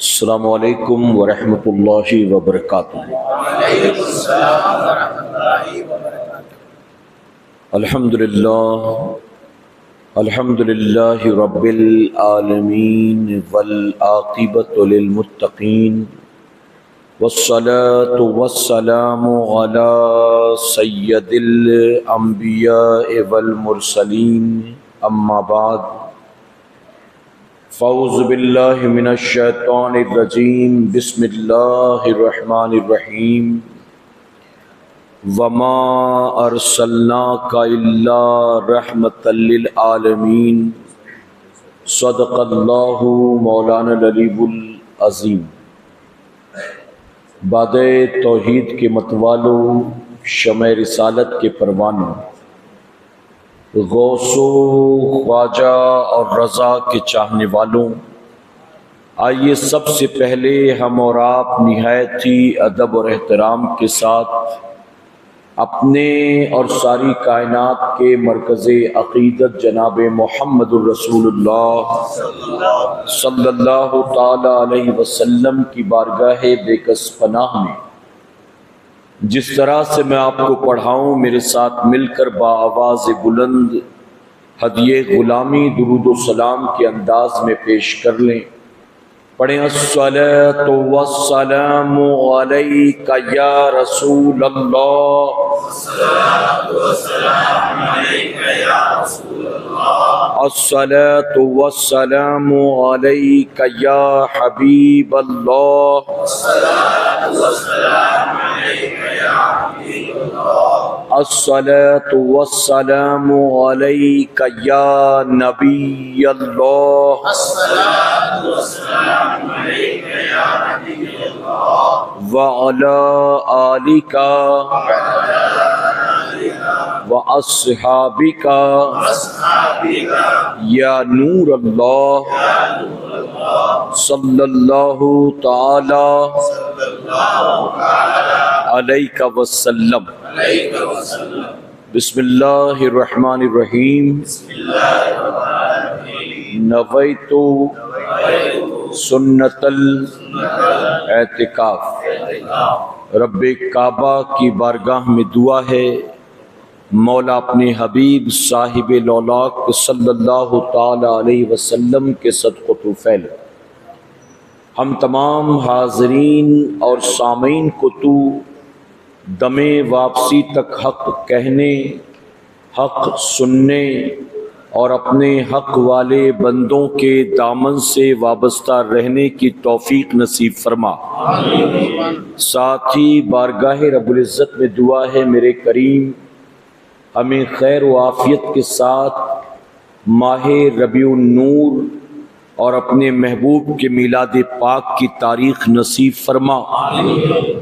السلام علیکم ورحمۃ اللہ وبرکاتہ۔ الحمد للہ رب العالمین والعاقبۃ للمتقین والصلاة والسلام علی سید الانبیاء والمرسلین، اما بعد فاعوذ باللہ من الشیطان الرجیم، بسم اللہ الرحمن الرحیم۔ وما ارسلناک الا رحمۃ للعالمین، صدق اللہ مولانا العلی العظیم۔ باد توحید کے متوالوں، شمع رسالت کے پروانوں، غوث و خواجہ اور رضا کے چاہنے والوں، آئیے سب سے پہلے ہم اور آپ نہایت ہی ادب اور احترام کے ساتھ اپنے اور ساری کائنات کے مرکز عقیدت جناب محمد الرسول اللہ صلی اللہ تعالی علیہ وسلم کی بارگاہ بے کس پناہ میں جس طرح سے میں آپ کو پڑھاؤں، میرے ساتھ مل کر بآواز بلند ہدیہ غلامی درود و سلام کے انداز میں پیش کر لیں۔ پڑھیں الصلاۃ والسلام علیک یا رسول اللہ، الصلاۃ والسلام علیک یا حبیب اللہ، الصلاۃ والسلام علیک یا نبی اللہ، وعلی آلک واصحابک یا نور اللہ، صلی اللہ تعالی علیک وسلم۔ بسم اللہ الرحمن الرحیم۔ نویت سنت الاعتکاف۔ رب کعبہ کی بارگاہ میں دعا ہے، مولا اپنے حبیب صاحب لولاک صلی اللہ تعالی علیہ وسلم کے صدق و طفیل ہم تمام حاضرین اور سامعین کو تو دم واپسی تک حق کہنے، حق سننے اور اپنے حق والے بندوں کے دامن سے وابستہ رہنے کی توفیق نصیب فرما۔ ساتھ ہی بارگاہ رب العزت میں دعا ہے میرے کریم ہمیں خیر و عافیت کے ساتھ ماہ ربیع النور اور اپنے محبوب کے میلاد پاک کی تاریخ نصیب فرما،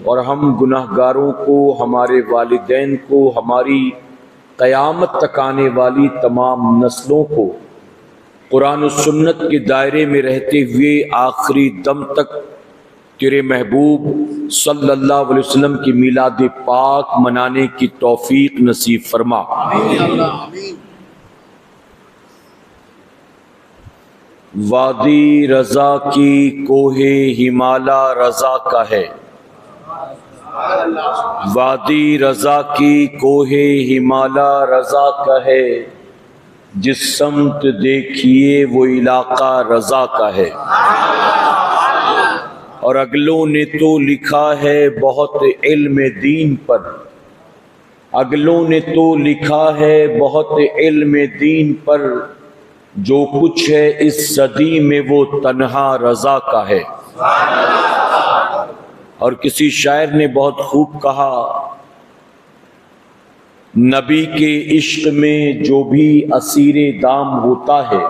اور ہم گناہ گاروں کو، ہمارے والدین کو، ہماری قیامت تک آنے والی تمام نسلوں کو قرآن و سنت کے دائرے میں رہتے ہوئے آخری دم تک تیرے محبوب صلی اللہ علیہ وسلم کی میلاد پاک منانے کی توفیق نصیب فرما۔ وادی رضا کی کوہ ہمالا رضا کا ہے، وادی رضا کی کوہ ہمالا رضا کا ہے، جس سمت دیکھیے وہ علاقہ رضا کا ہے۔ اور اگلوں نے تو لکھا ہے بہت علم دین پر، اگلوں نے تو لکھا ہے بہت علم دین پر، جو کچھ ہے اس صدی میں وہ تنہا رضا کا ہے۔ اور کسی شاعر نے بہت خوب کہا، نبی کے عشق میں جو بھی اسیر دام ہوتا ہے،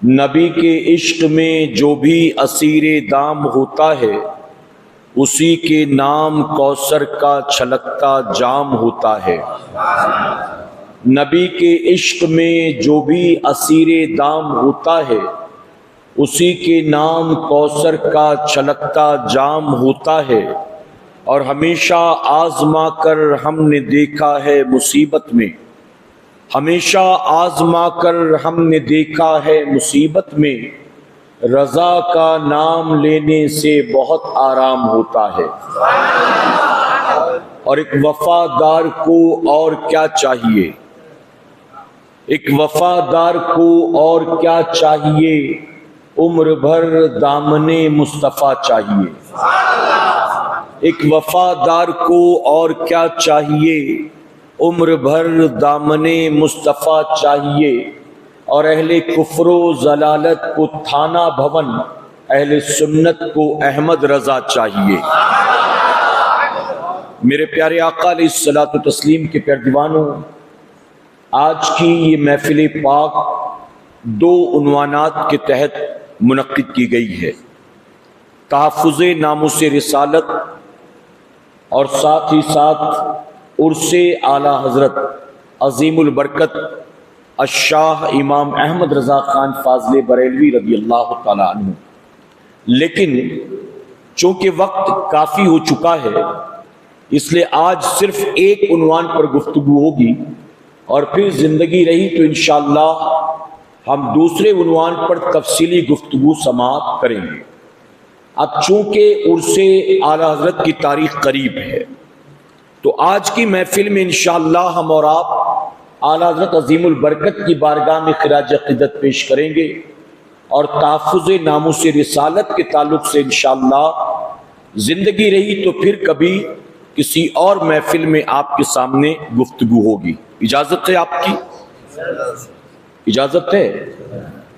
نبی کے عشق میں جو بھی اسیر دام ہوتا ہے، اسی کے نام کوثر کا چھلکتا جام ہوتا ہے۔ نبی کے عشق میں جو بھی اسیر دام ہوتا ہے، اسی کے نام کوثر کا چھلکتا جام ہوتا ہے، اور ہمیشہ آزما کر ہم نے دیکھا ہے مصیبت میں، ہمیشہ آزما کر ہم نے دیکھا ہے مصیبت میں، رضا کا نام لینے سے بہت آرام ہوتا ہے۔ اور ایک وفادار کو اور کیا چاہیے، ایک وفادار کو اور کیا چاہیے، عمر بھر دامن مصطفیٰ چاہیے۔ ایک وفادار کو اور کیا چاہیے، عمر بھر دامن مصطفیٰ چاہیے، اور اہل کفر و ضلالت کو تھانہ بھون، اہل سنت کو احمد رضا چاہیے۔ میرے پیارے آقا علیہ الصلوۃ والتسلیم کے پیارے دیوانوں، آج کی یہ محفل پاک دو عنوانات کے تحت منعقد کی گئی ہے، تحفظ ناموس رسالت اور ساتھ ہی ساتھ عرس اعلیٰ حضرت عظیم البرکت الشاہ امام احمد رضا خان فاضل بریلوی رضی اللہ تعالی عنہ۔ لیکن چونکہ وقت کافی ہو چکا ہے، اس لیے آج صرف ایک عنوان پر گفتگو ہوگی، اور پھر زندگی رہی تو انشاءاللہ ہم دوسرے عنوان پر تفصیلی گفتگو سماعت کریں گے۔ اب چونکہ عرس اعلیٰ حضرت کی تاریخ قریب ہے، تو آج کی محفل میں انشاءاللہ ہم اور آپ اعلیٰ حضرت عظیم البرکت کی بارگاہ میں خراج عقیدت پیش کریں گے، اور تحفظ ناموس رسالت کے تعلق سے انشاءاللہ زندگی رہی تو پھر کبھی کسی اور محفل میں آپ کے سامنے گفتگو ہوگی۔ اجازت ہے آپ کی؟ اجازت ہے؟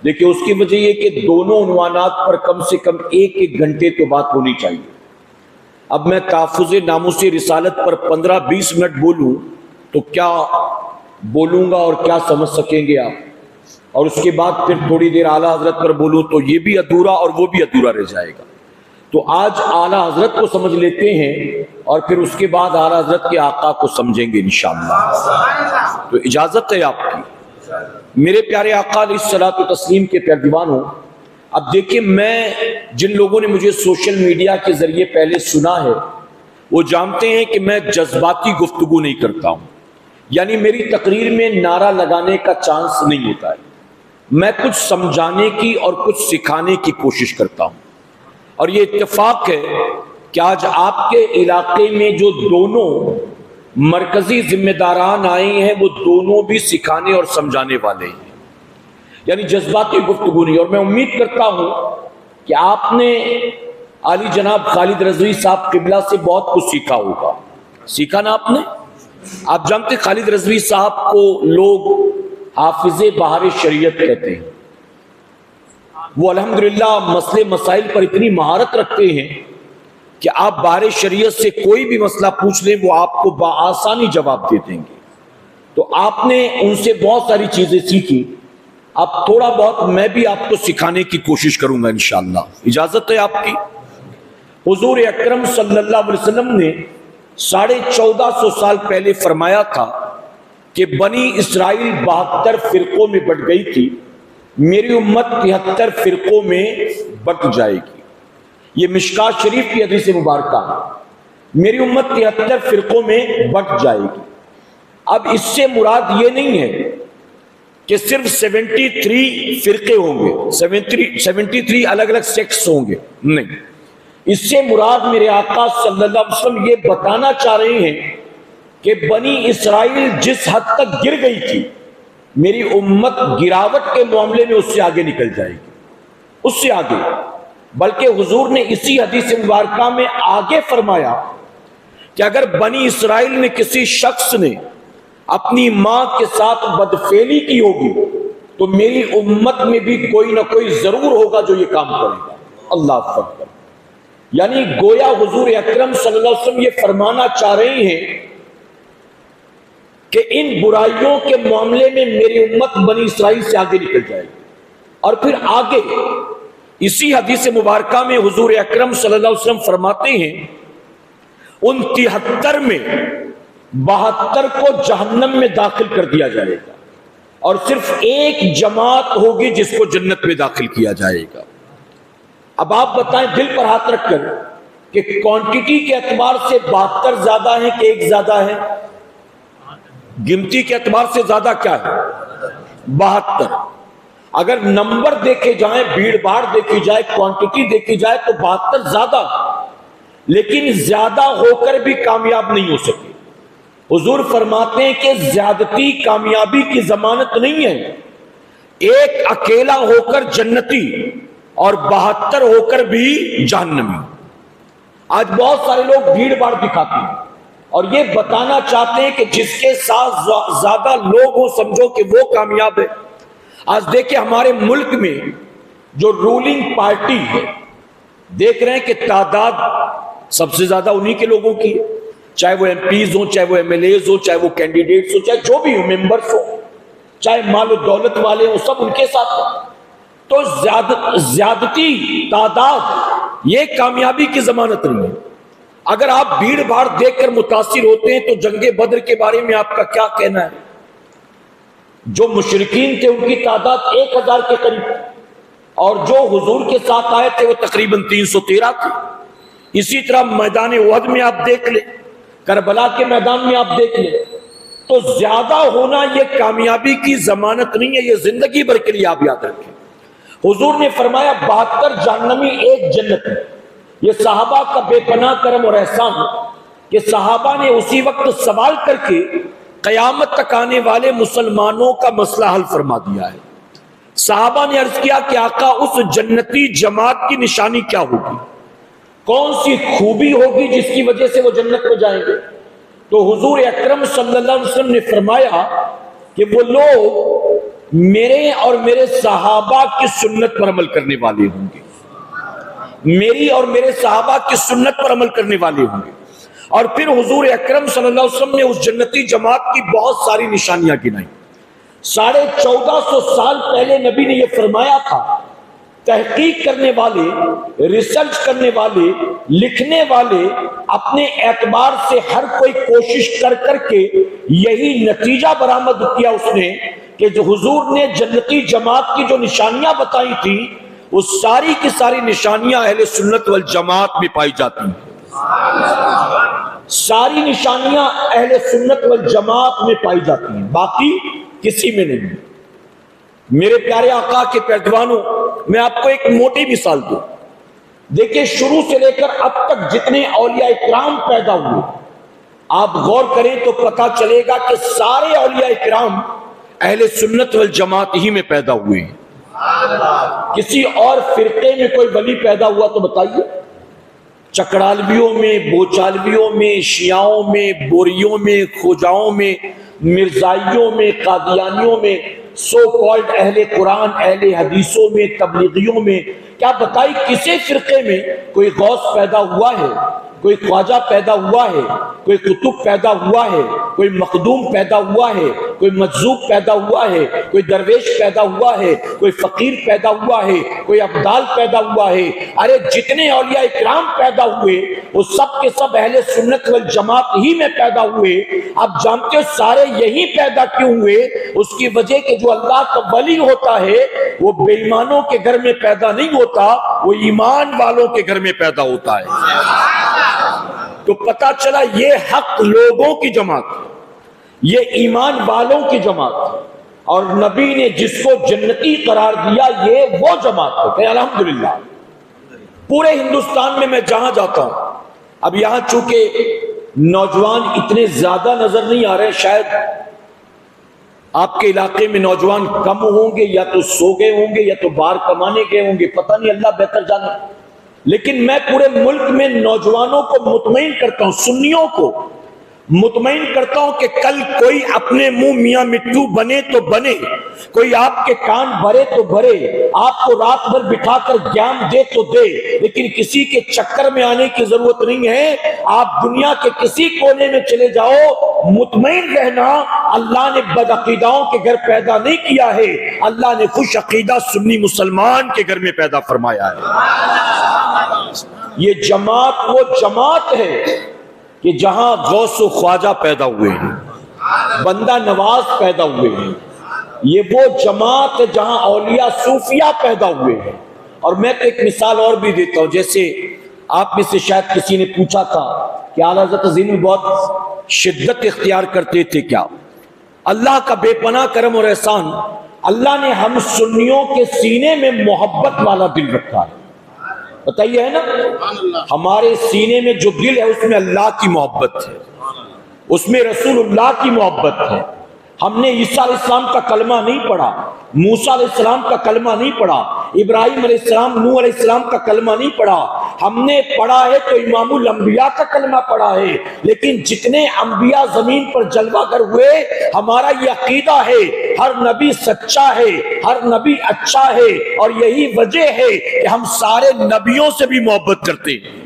دیکھیں، اس کی وجہ یہ کہ دونوں عنوانات پر کم سے کم ایک ایک گھنٹے تو بات ہونی چاہیے۔ اب میں تحفظ ناموس رسالت پر 15-20 منٹ بولوں تو کیا بولوں گا اور کیا سمجھ سکیں گے آپ؟ اور اس کے بعد پھر تھوڑی دیر اعلیٰ حضرت پر بولوں تو یہ بھی ادھورا اور وہ بھی ادھورا رہ جائے گا۔ تو آج اعلیٰ حضرت کو سمجھ لیتے ہیں، اور پھر اس کے بعد اعلیٰ حضرت کے آقا کو سمجھیں گے انشاءاللہ۔ تو اجازت ہے آپ کی؟ میرے پیارے آقا علیہ الصلوۃ والتسلیم کے پیارے دیوانوں، اب دیکھیں، میں جن لوگوں نے مجھے سوشل میڈیا کے ذریعے پہلے سنا ہے وہ جانتے ہیں کہ میں جذباتی گفتگو نہیں کرتا ہوں، یعنی میری تقریر میں نعرہ لگانے کا چانس نہیں ہوتا ہے۔ میں کچھ سمجھانے کی اور کچھ سکھانے کی کوشش کرتا ہوں، اور یہ اتفاق ہے کہ آج آپ کے علاقے میں جو دونوں مرکزی ذمہ داران آئے ہیں وہ دونوں بھی سکھانے اور سمجھانے والے ہیں، یعنی جذباتی گفتگو نہیں۔ اور میں امید کرتا ہوں کہ آپ نے عالی جناب خالد رضوی صاحب قبلہ سے بہت کچھ سیکھا ہوگا۔ سیکھا نا آپ نے؟ آپ جانتے خالد رضوی صاحب کو لوگ حافظ بہار شریعت کہتے ہیں۔ وہ الحمدللہ مسئلے مسائل پر اتنی مہارت رکھتے ہیں کہ آپ بہار شریعت سے کوئی بھی مسئلہ پوچھ لیں وہ آپ کو بآسانی جواب دے دیں گے۔ تو آپ نے ان سے بہت ساری چیزیں سیکھی، اب تھوڑا بہت میں بھی آپ کو سکھانے کی کوشش کروں گا انشاءاللہ۔ اجازت ہے آپ کی؟ حضور اکرم صلی اللہ علیہ وسلم نے 1450 سال پہلے فرمایا تھا کہ بنی اسرائیل 72 فرقوں میں بٹ گئی تھی، میری امت 73 فرقوں میں بٹ جائے گی۔ یہ مشکات شریف کی حدیث مبارکہ ہے، میری امت 73 فرقوں میں بٹ جائے گی۔ اب اس سے مراد یہ نہیں ہے کہ صرف 73 فرقے ہوں گے، 73 الگ الگ سیکٹس ہوں گے، نہیں۔ اس سے مراد میرے آقا صلی اللہ علیہ وسلم یہ بتانا چاہ رہے ہیں کہ بنی اسرائیل جس حد تک گر گئی تھی، میری امت گراوٹ کے معاملے میں اس سے آگے نکل جائے گی، اس سے آگے۔ بلکہ حضور نے اسی حدیث مبارکہ میں آگے فرمایا کہ اگر بنی اسرائیل میں کسی شخص نے اپنی ماں کے ساتھ بدفعلی کی ہوگی تو میری امت میں بھی کوئی نہ کوئی ضرور ہوگا جو یہ کام کرے گا۔ اللہ اکبر۔ یعنی گویا حضور اکرم صلی اللہ علیہ وسلم یہ فرمانا چاہ رہے ہیں کہ ان برائیوں کے معاملے میں میری امت بنی اسرائیل سے آگے نکل جائے گی۔ اور پھر آگے اسی حدیث مبارکہ میں حضور اکرم صلی اللہ علیہ وسلم فرماتے ہیں ان 73 میں 72 کو جہنم میں داخل کر دیا جائے گا، اور صرف ایک جماعت ہوگی جس کو جنت میں داخل کیا جائے گا۔ اب آپ بتائیں دل پر ہاتھ رکھ کر کہ کوانٹٹی کے اعتبار سے 72 زیادہ ہیں کہ ایک زیادہ ہے؟ گنتی کے اعتبار سے زیادہ کیا ہے؟ 72۔ اگر نمبر دیکھے جائیں، بھیڑ بھاڑ دیکھی جائے، کوانٹٹی دیکھی جائے تو 72 زیادہ، لیکن زیادہ ہو کر بھی کامیاب نہیں ہو سکے۔ حضور فرماتے ہیں کہ زیادتی کامیابی کی ضمانت نہیں ہے۔ ایک اکیلا ہو کر جنتی اور 72 ہو کر بھی جہنمی۔ آج بہت سارے لوگ بھیڑ بھاڑ دکھاتے ہیں اور یہ بتانا چاہتے ہیں کہ جس کے ساتھ زیادہ لوگ ہوں سمجھو کہ وہ کامیاب ہے۔ آج دیکھیں ہمارے ملک میں جو رولنگ پارٹی ہے، دیکھ رہے ہیں کہ تعداد سب سے زیادہ انہی کے لوگوں کی ہے، چاہے وہ ایم پیز ہوں، چاہے وہ ایم ایل ایز ہوں، چاہے وہ کینڈیڈیٹس ہوں، چاہے جو بھی ہوں، ممبرس ہوں، چاہے مال و دولت والے ہوں، سب ان کے ساتھ ہیں۔ تو زیادتی تعداد یہ کامیابی کی ضمانت نہیں ہے۔ اگر آپ بھیڑ بھاڑ دیکھ کر متاثر ہوتے ہیں تو جنگ بدر کے بارے میں آپ کا کیا کہنا ہے؟ جو مشرکین تھے ان کی تعداد 1000 کے قریب تھی، اور جو حضور کے ساتھ آئے تھے وہ تقریباً 313 تھے۔ اسی طرح میدان احد میں آپ دیکھ لیں، کربلا کے میدان میں آپ دیکھ لیں، تو زیادہ ہونا یہ کامیابی کی ضمانت نہیں ہے، یہ زندگی بھر کے لیے آپ یاد رکھیں۔ حضور نے فرمایا 72 جہنمی ایک جنتی۔ یہ صحابہ کا بے پناہ کرم اور احسان ہے کہ صحابہ نے اسی وقت سوال کر کے قیامت تک آنے والے مسلمانوں کا مسئلہ حل فرما دیا ہے۔ صحابہ نے عرض کیا کہ آقا اس جنتی جماعت کی نشانی کیا ہوگی، کون سی خوبی ہوگی جس کی وجہ سے وہ جنت میں جائیں گے؟ تو حضور اکرم صلی اللہ علیہ وسلم نے فرمایا کہ وہ لوگ میرے اور میرے صحابہ کی سنت پر عمل کرنے والے ہوں گے، میری اور میرے صحابہ کی سنت پر عمل کرنے والے ہوں گے۔ اور پھر حضور اکرم صلی اللہ علیہ وسلم نے اس جنتی جماعت کی بہت ساری نشانیاں گنائیں۔ 1450 سال پہلے نبی نے یہ فرمایا تھا، تحقیق کرنے والے، ریسرچ کرنے والے، لکھنے والے اپنے اعتبار سے ہر کوئی کوشش کر کر کے یہی نتیجہ برآمد کیا اس نے کہ جو حضور نے جنتی جماعت کی جو نشانیاں بتائی تھی وہ ساری کی ساری نشانیاں اہل سنت والجماعت میں پائی جاتی ہیں۔ ساری نشانیاں اہل سنت والجماعت میں پائی جاتی ہیں، باقی کسی میں نہیں۔ میرے پیارے آقا کے پیروانوں، میں آپ کو ایک موٹی مثال دوں۔ دیکھیں شروع سے لے کر اب تک جتنے اولیاء اکرام پیدا ہوئے، آپ غور کریں تو پتہ چلے گا کہ سارے اولیاء اکرام اہل سنت والجماعت ہی میں پیدا ہوئے ہیں۔ کسی اور فرقے میں کوئی ولی پیدا ہوا تو بتائیے؟ چکڑالویوں میں، بوچالویوں میں، شیعوں میں، بوریوں میں، خوجاؤں میں، مرزائیوں میں، قادیانیوں میں، سو کالڈ اہل قرآن، اہل حدیثوں میں، تبلیغیوں میں، کیا بتائی کسی فرقے میں کوئی غوث پیدا ہوا ہے، کوئی خواجہ پیدا ہوا ہے، کوئی قطب پیدا ہوا ہے، کوئی مخدوم پیدا ہوا ہے، کوئی مجذوب پیدا ہوا ہے، کوئی درویش پیدا ہوا ہے، کوئی فقیر پیدا ہوا ہے، کوئی ابدال پیدا ہوا ہے؟ ارے جتنے اولیاء اکرام پیدا ہوئے وہ سب کے سب اہل سنت والجماعت ہی میں پیدا ہوئے۔ اب جانتے ہو سارے یہی پیدا کیوں ہوئے؟ اس کی وجہ کہ جو اللہ کا ولی ہوتا ہے وہ بے ایمانوں کے گھر میں پیدا نہیں ہوتا، وہ ایمان والوں کے گھر میں پیدا ہوتا ہے۔ تو پتہ چلا یہ حق لوگوں کی جماعت، یہ ایمان والوں کی جماعت، اور نبی نے جس کو جنتی قرار دیا یہ وہ جماعت ہے کہ الحمدللہ پورے ہندوستان میں جہاں جاتا ہوں، اب یہاں چونکہ نوجوان اتنے زیادہ نظر نہیں آ رہے، شاید آپ کے علاقے میں نوجوان کم ہوں گے، یا تو سو گئے ہوں گے یا تو باہر کمانے گئے ہوں گے، پتہ نہیں، اللہ بہتر جانے۔ لیکن میں پورے ملک میں نوجوانوں کو مطمئن کرتا ہوں، سنیوں کو مطمئن کرتا ہوں کہ کل کوئی اپنے منہ میاں مٹھو بنے تو بنے، کوئی آپ کے کان بھرے تو بھرے، آپ کو رات بھر بٹھا کر گیان دے تو دے، لیکن کسی کے چکر میں آنے کی ضرورت نہیں ہے۔ آپ دنیا کے کسی کونے میں چلے جاؤ، مطمئن رہنا اللہ نے بد عقیداؤں کے گھر پیدا نہیں کیا ہے، اللہ نے خوش عقیدہ سنی مسلمان کے گھر میں پیدا فرمایا ہے۔ یہ جماعت وہ جماعت ہے کہ جہاں غوث و خواجہ پیدا ہوئے ہیں، بندہ نواز پیدا ہوئے ہیں۔ یہ وہ جماعت ہے جہاں اولیاء صوفیہ پیدا ہوئے ہیں، اور میں تو ایک مثال اور بھی دیتا ہوں، جیسے آپ میں سے شاید کسی نے پوچھا تھا کہ اعلیٰ حضرت عظیم بہت شدت اختیار کرتے تھے کیا؟ اللہ کا بے پناہ کرم اور احسان، اللہ نے ہم سنیوں کے سینے میں محبت والا دل رکھا ہے۔ بتائیے، ہے نا، ہمارے سینے میں جو دل ہے اس میں اللہ کی محبت ہے، اس میں رسول اللہ کی محبت ہے۔ ہم نے عیسیٰ علیہ السلام کا کلمہ نہیں پڑھا، موسیٰ علیہ السلام کا کلمہ نہیں پڑھا، ابراہیم علیہ السلام، نوح علیہ السلام کا کلمہ نہیں پڑھا۔ ہم نے پڑھا ہے تو امام الانبیاء کا کلمہ پڑھا ہے، لیکن جتنے انبیاء زمین پر جلوہ گر ہوئے، ہمارا یہ عقیدہ ہے ہر نبی سچا ہے، ہر نبی اچھا ہے، اور یہی وجہ ہے کہ ہم سارے نبیوں سے بھی محبت کرتے ہیں۔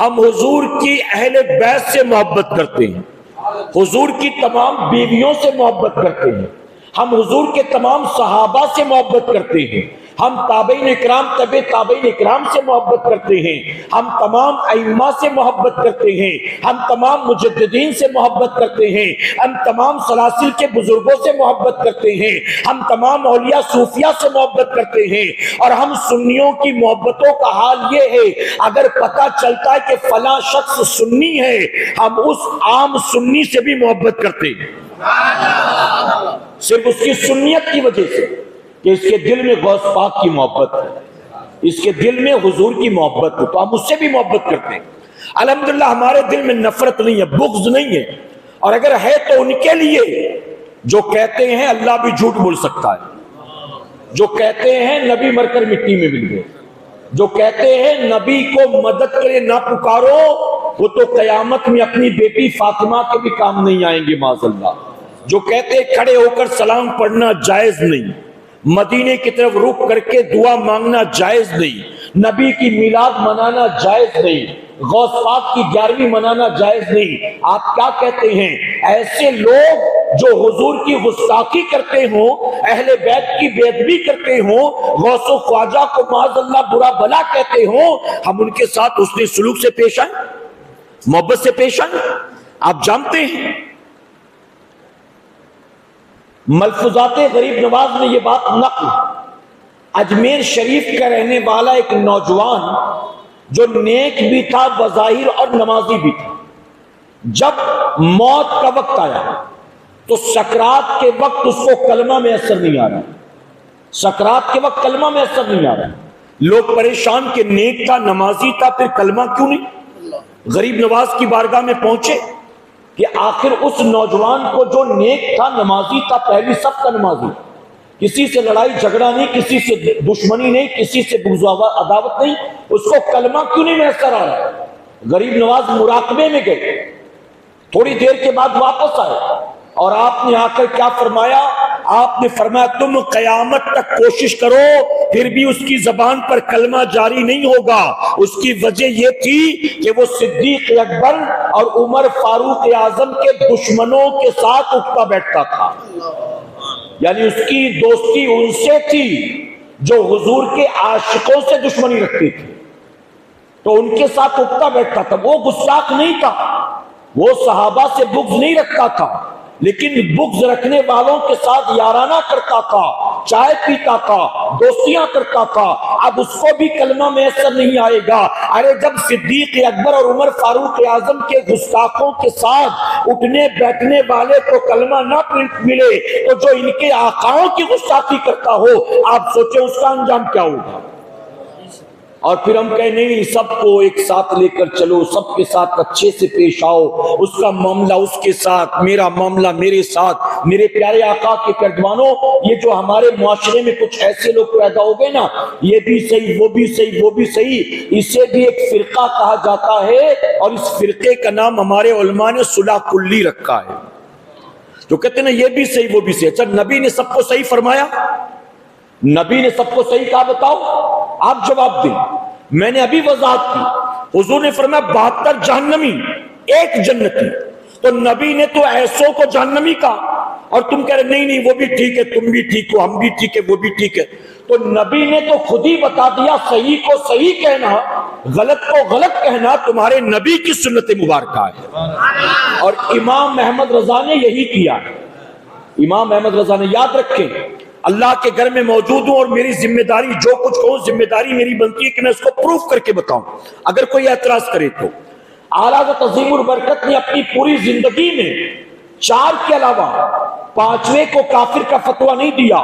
ہم حضور کی اہل بیت سے محبت کرتے ہیں، حضور کی تمام بیویوں سے محبت کرتے ہیں، ہم حضور کے تمام صحابہ سے محبت کرتے ہیں، ہم تابعین اکرام تبع تابعین اکرام سے محبت کرتے ہیں، ہم تمام ائمہ سے محبت کرتے ہیں، ہم تمام مجددین سے محبت کرتے ہیں، ہم تمام سلاسل کے بزرگوں سے محبت کرتے ہیں، ہم تمام اولیاء صوفیہ سے محبت کرتے ہیں۔ اور ہم سنیوں کی محبتوں کا حال یہ ہے، اگر پتہ چلتا ہے کہ فلاں شخص سنی ہے، ہم اس عام سنی سے بھی محبت کرتے ہیں، صرف اس کی سنیت کی وجہ سے کہ اس کے دل میں غوث پاک کی محبت ہے، اس کے دل میں حضور کی محبت ہے، تو ہم اس سے بھی محبت کرتے ہیں۔ الحمدللہ ہمارے دل میں نفرت نہیں ہے، بغض نہیں ہے، اور اگر ہے تو ان کے لیے جو کہتے ہیں اللہ بھی جھوٹ بول سکتا ہے، جو کہتے ہیں نبی مر کر مٹی میں مل گئے، جو کہتے ہیں نبی کو مدد کے لیے نہ پکارو، وہ تو قیامت میں اپنی بیٹی فاطمہ کے بھی کام نہیں آئیں گے معاذ اللہ، جو کہتے ہیں کھڑے ہو کر سلام پڑھنا جائز نہیں، مدینے کی طرف رخ کر کے دعا مانگنا جائز نہیں، نبی کی میلاد منانا جائز نہیں، غوث پاک کی 11ویں منانا جائز نہیں۔ آپ کیا کہتے ہیں؟ ایسے لوگ جو حضور کی گستاخی کرتے ہوں، اہل بیت کی بے ادبی کرتے ہوں، غوث و خواجہ کو معاذ اللہ برا بلا کہتے ہوں، ہم ان کے ساتھ حسن سلوک سے پیش آئیں، محبت سے پیش آئیں؟ آپ جانتے ہیں ملفوظات غریب نواز نے یہ بات نقل، اجمیر شریف کا رہنے والا ایک نوجوان جو نیک بھی تھا بظاہر اور نمازی بھی تھا، جب موت کا وقت آیا تو سکرات کے وقت اس کو کلمہ میں اثر نہیں آ رہا، سکرات کے وقت کلمہ میں اثر نہیں آ رہا، لوگ پریشان کہ نیک تھا، نمازی تھا، پھر کلمہ کیوں نہیں؟ غریب نواز کی بارگاہ میں پہنچے کہ آخر اس نوجوان کو جو نیک تھا، نمازی تھا، پہلی سب کا نمازی، کسی سے لڑائی جھگڑا نہیں، کسی سے دشمنی نہیں، کسی سے بغض و عداوت نہیں، اس کو کلمہ کیوں نہیں میسر آ رہا؟ غریب نواز مراقبے میں گئے، تھوڑی دیر کے بعد واپس آئے، اور آپ نے آ کر کیا فرمایا؟ آپ نے فرمایا تم قیامت تک کوشش کرو پھر بھی اس کی زبان پر کلمہ جاری نہیں ہوگا۔ اس کی وجہ یہ تھی کہ وہ صدیق اکبر اور عمر فاروق اعظم کے دشمنوں کے ساتھ اٹھتا بیٹھتا تھا، یعنی اس کی دوستی ان سے تھی جو حضور کے عاشقوں سے دشمنی رکھتے تھے، تو ان کے ساتھ اٹھتا بیٹھتا تھا۔ وہ گستاخ نہیں تھا، وہ صحابہ سے بغض نہیں رکھتا تھا، لیکن بغض رکھنے والوں کے ساتھ یارانہ کرتا تھا، چائے پیتا تھا، دوستیاں کرتا تھا۔ اب اس کو بھی کلمہ میسر نہیں آئے گا۔ ارے جب صدیق اکبر اور عمر فاروق اعظم کے گستاخوں کے ساتھ اٹھنے بیٹھنے والے کو کلمہ نہ ملے تو جو ان کے آقاؤں کی گستاخی کرتا ہو، آپ سوچیں اس کا انجام کیا ہوگا۔ اور پھر ہم کہیں نہیں، سب کو ایک ساتھ لے کر چلو، سب کے ساتھ اچھے سے پیش آؤ، اس کا معاملہ اس کے ساتھ، میرا معاملہ میرے ساتھ۔ میرے پیارے آقا کے پیروانوں، یہ جو ہمارے معاشرے میں کچھ ایسے لوگ پیدا ہو گئے نا، یہ بھی صحیح، وہ بھی صحیح، وہ بھی صحیح، اسے بھی ایک فرقہ کہا جاتا ہے، اور اس فرقے کا نام ہمارے علماء نے صلح کلی رکھا ہے، جو کہتے ہیں نا یہ بھی صحیح وہ بھی صحیح۔ اچھا، نبی نے سب کو صحیح فرمایا؟ نبی نے سب کو صحیح کہا؟ بتاؤ، آپ جواب دیں۔ میں نے ابھی وضاحت کی، حضور نے فرمایا 72 جہنمی، ایک جنتی، تو نبی نے تو ایسوں کو جہنمی کہا، اور تم کہہ رہے نہیں نہیں وہ بھی ٹھیک ہے، تم بھی ٹھیک ہو، ہم بھی ٹھیک ہے، وہ بھی ٹھیک ہے۔ تو نبی نے تو خود ہی بتا دیا، صحیح کو صحیح کہنا، غلط کو غلط کہنا تمہارے نبی کی سنت مبارکہ ہے، اور امام احمد رضا نے یہی کیا ہے۔ امام احمد رضا نے، یاد رکھیں، اللہ کے گھر میں موجود ہوں اور میری ذمہ داری جو کچھ کہوں ذمہ داری میری بنتی ہے کہ میں اس کو پروف کر کے بتاؤں، اگر کوئی اعتراض کرے تو۔ اعلیٰ حضرت عظیم البرکت نے اپنی پوری زندگی میں 4 کے علاوہ 5ویں کو کافر کا فتویٰ نہیں دیا،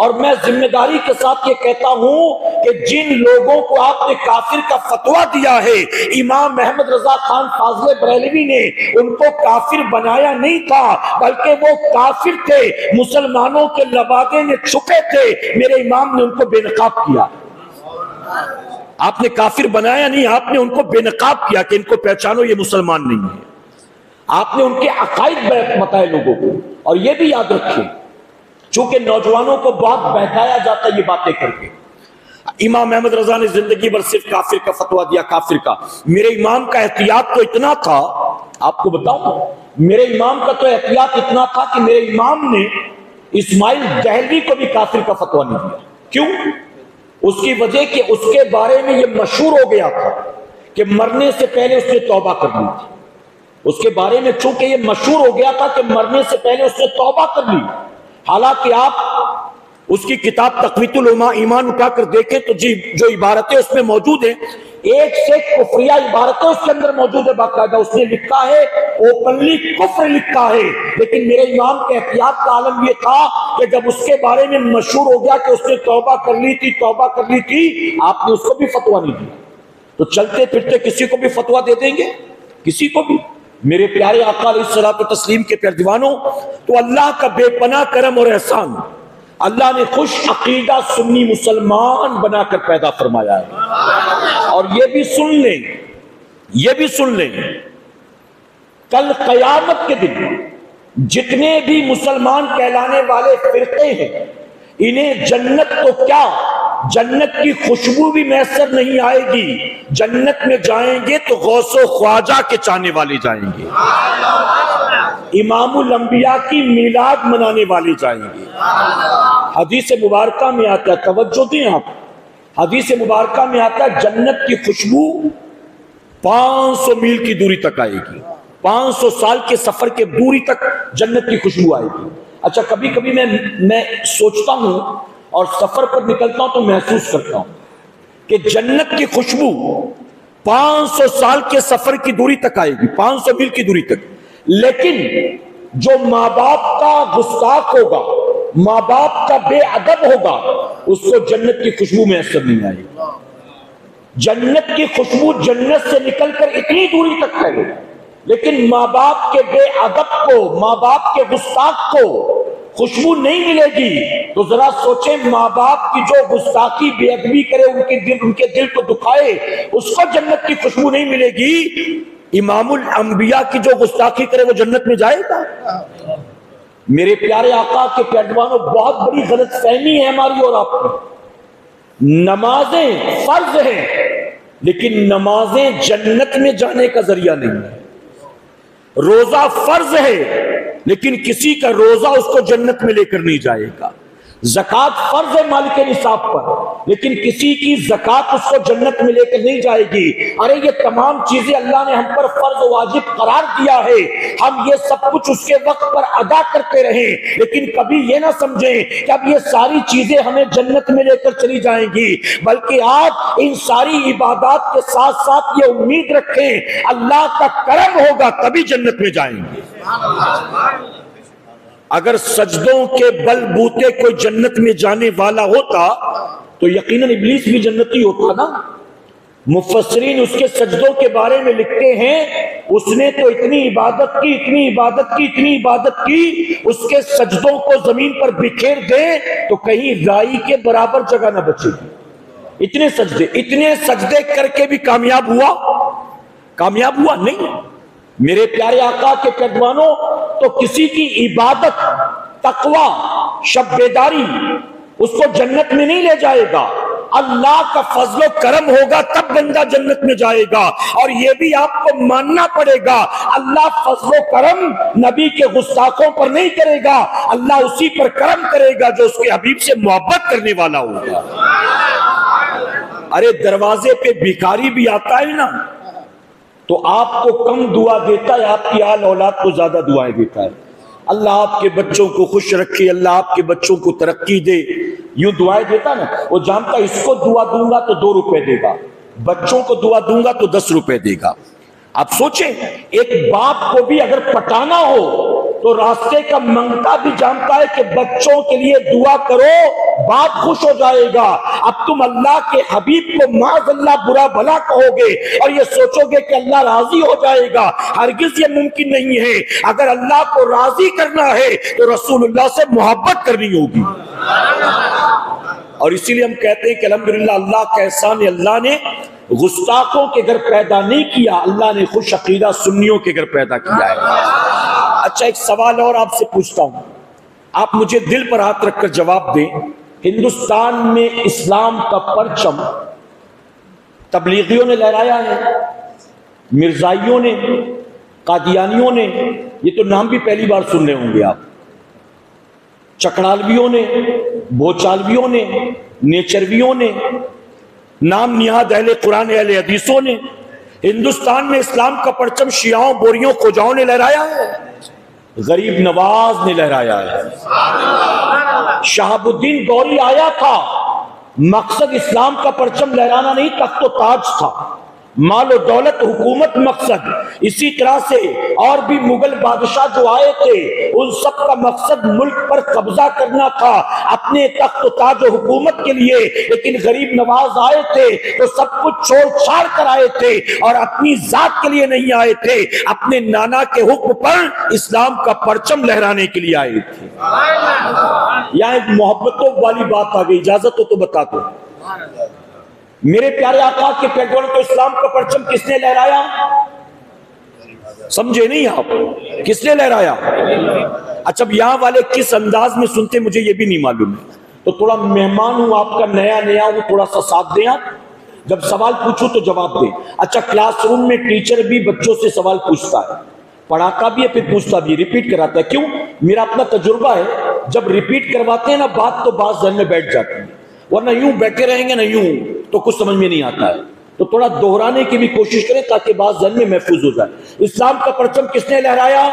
اور میں ذمہ داری کے ساتھ یہ کہتا ہوں کہ جن لوگوں کو آپ نے کافر کا فتویٰ دیا ہے، امام محمد رضا خان فاضل بریلوی نے ان کو کافر بنایا نہیں تھا، بلکہ وہ کافر تھے، مسلمانوں کے لبادے میں چھپے تھے، میرے امام نے ان کو بے نقاب کیا۔ آپ نے کافر بنایا نہیں، آپ نے ان کو بے نقاب کیا کہ ان کو پہچانو یہ مسلمان نہیں ہے۔ آپ نے ان کے عقائد بتائے لوگوں کو، اور یہ بھی یاد رکھیں چونکہ نوجوانوں کو بہت بہکایا جاتا ہے یہ باتیں کر کے۔ امام احمد رضا نے زندگی بھر صرف کافر کا فتویٰ دیا، کافر کا۔ میرے امام کا احتیاط تو اتنا تھا، آپ کو بتاؤں، میرے امام کا تو احتیاط اتنا تھا کہ میرے امام نے اسماعیل دہلوی کو بھی کافر کا فتویٰ نہیں دیا۔ کیوں؟ اس کی وجہ کہ اس کے بارے میں یہ مشہور ہو گیا تھا کہ مرنے سے پہلے اس نے توبہ کر لی تھی۔ اس کے بارے میں چونکہ یہ مشہور ہو گیا تھا کہ مرنے سے پہلے اس نے توبہ کر لی، حالانکہ آپ اس کی کتاب تقویت الایمان اٹھا کر دیکھیں تو جو عبارتیں اس میں موجود ہیں، ایک سے کفریہ عبارتیں اس کے اندر موجود ہے، باقاعدہ اس نے لکھا ہے، اوپنلی کفر لکھا ہے۔ لیکن میرے امام کے احتیاط کا عالم یہ تھا کہ جب اس کے بارے میں مشہور ہو گیا کہ اس نے توبہ کر لی تھی، توبہ کر لی تھی، آپ نے اس کو بھی فتویٰ نہیں دیا۔ تو چلتے پھرتے کسی کو بھی فتویٰ دے دیں گے، کسی کو بھی۔ میرے پیارے آقا علیہ الصلوۃ والتسلیم کے پیارے دیوانوں، تو اللہ کا بے پناہ کرم اور احسان، اللہ نے خوش عقیدہ سنی مسلمان بنا کر پیدا فرمایا ہے۔ اور یہ بھی سن لیں کل قیامت کے دن جتنے بھی مسلمان کہلانے والے فرقے ہیں، انہیں جنت تو کیا، جنت کی خوشبو بھی میسر نہیں آئے گی۔ جنت میں جائیں گے تو غوث و خواجہ کے چاہنے والے جائیں گے، امام الانبیاء کی میلاد منانے والے جائیں گے۔ حدیث مبارکہ میں آتا ہے، توجہ دیں آپ، حدیث مبارکہ میں آتا ہے جنت کی خوشبو 500 میل کی دوری تک آئے گی، 500 سال کے سفر کے دوری تک جنت کی خوشبو آئے گی۔ اچھا، کبھی کبھی میں سوچتا ہوں اور سفر پر نکلتا ہوں تو محسوس کرتا ہوں کہ جنت کی خوشبو 500 سال کے سفر کی دوری تک آئے گی، 500 میل کی دوری تک، لیکن جو ماں باپ کا گستاخ ہوگا، ماں باپ کا بے ادب ہوگا، اس کو جنت کی خوشبو میسر نہیں آئے گی۔ جنت کی خوشبو جنت سے نکل کر اتنی دوری تک پھیلے، لیکن ماں باپ کے بے ادب کو، ماں باپ کے گستاخ کو خوشبو نہیں ملے گی۔ تو ذرا سوچیں، ماں باپ کی جو گستاخی بے ادبی کرے، ان کے دل کو دکھائے، اس کو جنت کی خوشبو نہیں ملے گی۔ امام الانبیاء کی جو گستاخی کرے وہ جنت میں جائے گا؟ میرے پیارے آقا کے پیروانوں، بہت بڑی غلط فہمی ہے ہماری اور آپ کی۔ نمازیں فرض ہیں، لیکن نمازیں جنت میں جانے کا ذریعہ نہیں ہے۔ روزہ فرض ہے، لیکن کسی کا روزہ اس کو جنت میں لے کر نہیں جائے گا۔ زکوٰۃ فرض ہے مالک نصاب پر، لیکن کسی کی زکوٰۃ اس کو جنت میں لے کر نہیں جائے گی۔ ارے یہ تمام چیزیں اللہ نے ہم پر فرض و واجب قرار دیا ہے، ہم یہ سب کچھ اس کے وقت پر ادا کرتے رہیں، لیکن کبھی یہ نہ سمجھیں کہ اب یہ ساری چیزیں ہمیں جنت میں لے کر چلی جائیں گی، بلکہ آپ ان ساری عبادات کے ساتھ ساتھ یہ امید رکھیں اللہ کا کرم ہوگا تبھی جنت میں جائیں گے۔ اگر سجدوں کے بل بوتے کوئی جنت میں جانے والا ہوتا تو یقیناً ابلیس بھی جنتی ہوتا نا۔ مفسرین اس کے سجدوں کے بارے میں لکھتے ہیں، اس نے تو اتنی عبادت کی، اتنی عبادت کی، اتنی عبادت کی، اس کے سجدوں کو زمین پر بکھیر دیں تو کہیں رائی کے برابر جگہ نہ بچے گی۔ اتنے سجدے کر کے بھی کامیاب ہوا نہیں۔ میرے پیارے آقا کے پیروانوں، تو کسی کی عبادت، تقوی، شب بیداری اس کو جنت میں نہیں لے جائے گا۔ اللہ کا فضل و کرم ہوگا تب بندہ جنت میں جائے گا، اور یہ بھی آپ کو ماننا پڑے گا، اللہ فضل و کرم نبی کے گستاخوں پر نہیں کرے گا، اللہ اسی پر کرم کرے گا جو اس کے حبیب سے محبت کرنے والا ہوگا۔ ارے دروازے پہ بھکاری بھی آتا ہے نا، تو آپ کو کم دعا دیتا ہے، آپ کی آل اولاد کو زیادہ دعائیں دیتا ہے۔ اللہ آپ کے بچوں کو خوش رکھے، اللہ آپ کے بچوں کو ترقی دے، یوں دعائیں دیتا نا، وہ جانتا اس کو دعا دوں گا تو 2 روپے دے گا، بچوں کو دعا دوں گا تو 10 روپے دے گا۔ آپ سوچیں ایک باپ کو بھی اگر پٹانا ہو تو راستے کا منگتا بھی جانتا ہے کہ بچوں کے لیے دعا کرو، باپ خوش ہو جائے گا۔ اب تم اللہ کے حبیب کو معاذ اللہ برا بھلا کہو گے اور یہ سوچو گے کہ اللہ راضی ہو جائے گا، ہرگز یہ ممکن نہیں ہے۔ اگر اللہ کو راضی کرنا ہے تو رسول اللہ سے محبت کرنی ہوگی، اور اسی لیے ہم کہتے ہیں کہ الحمدللہ اللہ کا احسان ہے، اللہ نے گستاخوں کے گھر پیدا نہیں کیا، اللہ نے خوش عقیدہ سنیوں کے گھر پیدا کیا ہے۔ اچھا ایک سوال اور آپ سے پوچھتا ہوں، آپ مجھے دل پر ہاتھ رکھ کر جواب دیں، ہندوستان میں اسلام کا پرچم تبلیغیوں نے لہرایا ہے، مرزائیوں نے، قادیانیوں نے، یہ تو نام بھی پہلی بار سن رہے ہوں گے آپ، چکڑالویوں نے، بوچالویوں نے، نیچرویوں نے، نام نہاد اہل قرآن اہل حدیثوں نے۔ ہندوستان میں اسلام کا پرچم شیعوں، بوریوں، خوجاؤں نے لہرایا ہے، غریب نواز نے لہرایا ہے۔ شہاب الدین گوری آیا تھا، مقصد اسلام کا پرچم لہرانا نہیں، تخت و تاج تھا، مال و دولت حکومت مقصد۔ اسی طرح سے اور بھی مغل بادشاہ جو آئے تھے ان سب کا مقصد ملک پر قبضہ کرنا تھا، اپنے تخت و تاج و حکومت کے لیے۔ لیکن غریب نواز آئے تھے تو سب کچھ چھوڑ چھاڑ کر آئے تھے، اور اپنی ذات کے لیے نہیں آئے تھے، اپنے نانا کے حکم پر اسلام کا پرچم لہرانے کے لیے آئے تھے۔ یہاں ایک محبتوں والی بات آ گئی، اجازت ہو تو بتا دو، میرے پیارے آقا کے پیغمبر کو اسلام کا پرچم کس نے لہرایا؟ سمجھے نہیں آپ؟ کس نے لہرایا؟ اچھا یہاں والے کس انداز میں سنتے مجھے یہ بھی نہیں معلوم ہے، تو تھوڑا مہمان ہوں آپ کا، نیا ہوں، تھوڑا سا ساتھ دیں، آپ جب سوال پوچھو تو جواب دیں۔ اچھا کلاس روم میں ٹیچر بھی بچوں سے سوال پوچھتا ہے، پڑھاتا بھی ہے پھر پوچھتا بھی ہے، ریپیٹ کراتا ہے، کیوں؟ میرا اپنا تجربہ ہے، جب ریپیٹ کرواتے ہیں نا بات تو بات ذہن میں بیٹھ جاتی ہے، ورنہ یوں بیٹھے رہیں گے نا یوں تو کچھ سمجھ میں نہیں آتا ہے، تو تھوڑا دہرانے کی بھی کوشش کریں تاکہ بات ذہن میں محفوظ ہو جائے۔ اسلام کا پرچم کس نے لہرایا؟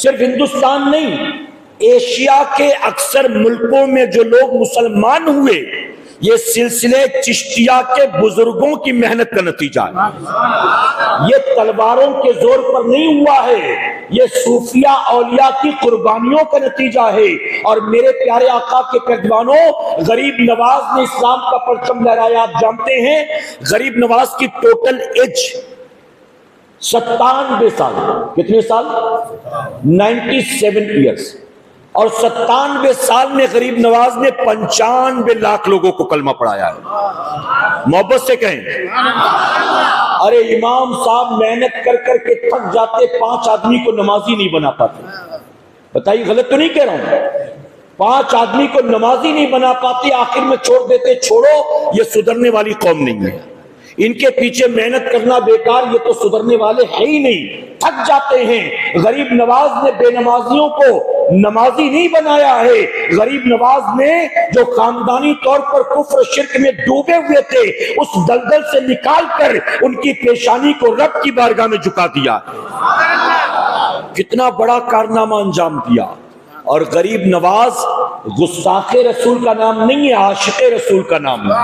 صرف ہندوستان نہیں، ایشیا کے اکثر ملکوں میں جو لوگ مسلمان ہوئے یہ سلسلے چشتیہ کے بزرگوں کی محنت کا نتیجہ ہے، یہ تلواروں کے زور پر نہیں ہوا ہے، یہ صوفیہ اولیاء کی قربانیوں کا نتیجہ ہے۔ اور میرے پیارے آقا کے پیروانوں، غریب نواز نے اسلام کا پرچم لہرایا۔ آپ جانتے ہیں غریب نواز کی ٹوٹل ایج 97 سال، کتنے سال؟ 97 ایئرز، اور 97 سال میں غریب نواز نے 95 لاکھ لوگوں کو کلمہ پڑھایا ہے۔ محبت سے کہیں، ارے امام صاحب محنت کر کر کے تھک جاتے، 5 آدمی کو نمازی نہیں بنا پاتے، بتائیے غلط تو نہیں کہہ رہا ہوں؟ 5 آدمی کو نمازی نہیں بنا پاتے، آخر میں چھوڑ دیتے، چھوڑو یہ سدھرنے والی قوم نہیں ہے، ان کے پیچھے محنت کرنا بیکار، یہ تو سدھرنے والے ہیں ہی نہیں، تھک جاتے ہیں۔ غریب نواز نے بے نمازیوں کو نمازی نہیں بنایا ہے، غریب نواز نے جو خاندانی طور پر کفر شرک میں ڈوبے ہوئے تھے اس دلدل سے نکال کر ان کی پیشانی کو رب کی بارگاہ میں جھکا دیا، کتنا بڑا کارنامہ انجام دیا۔ اور غریب نواز گستاخ رسول کا نام نہیں ہے، عاشق رسول کا نام ہے۔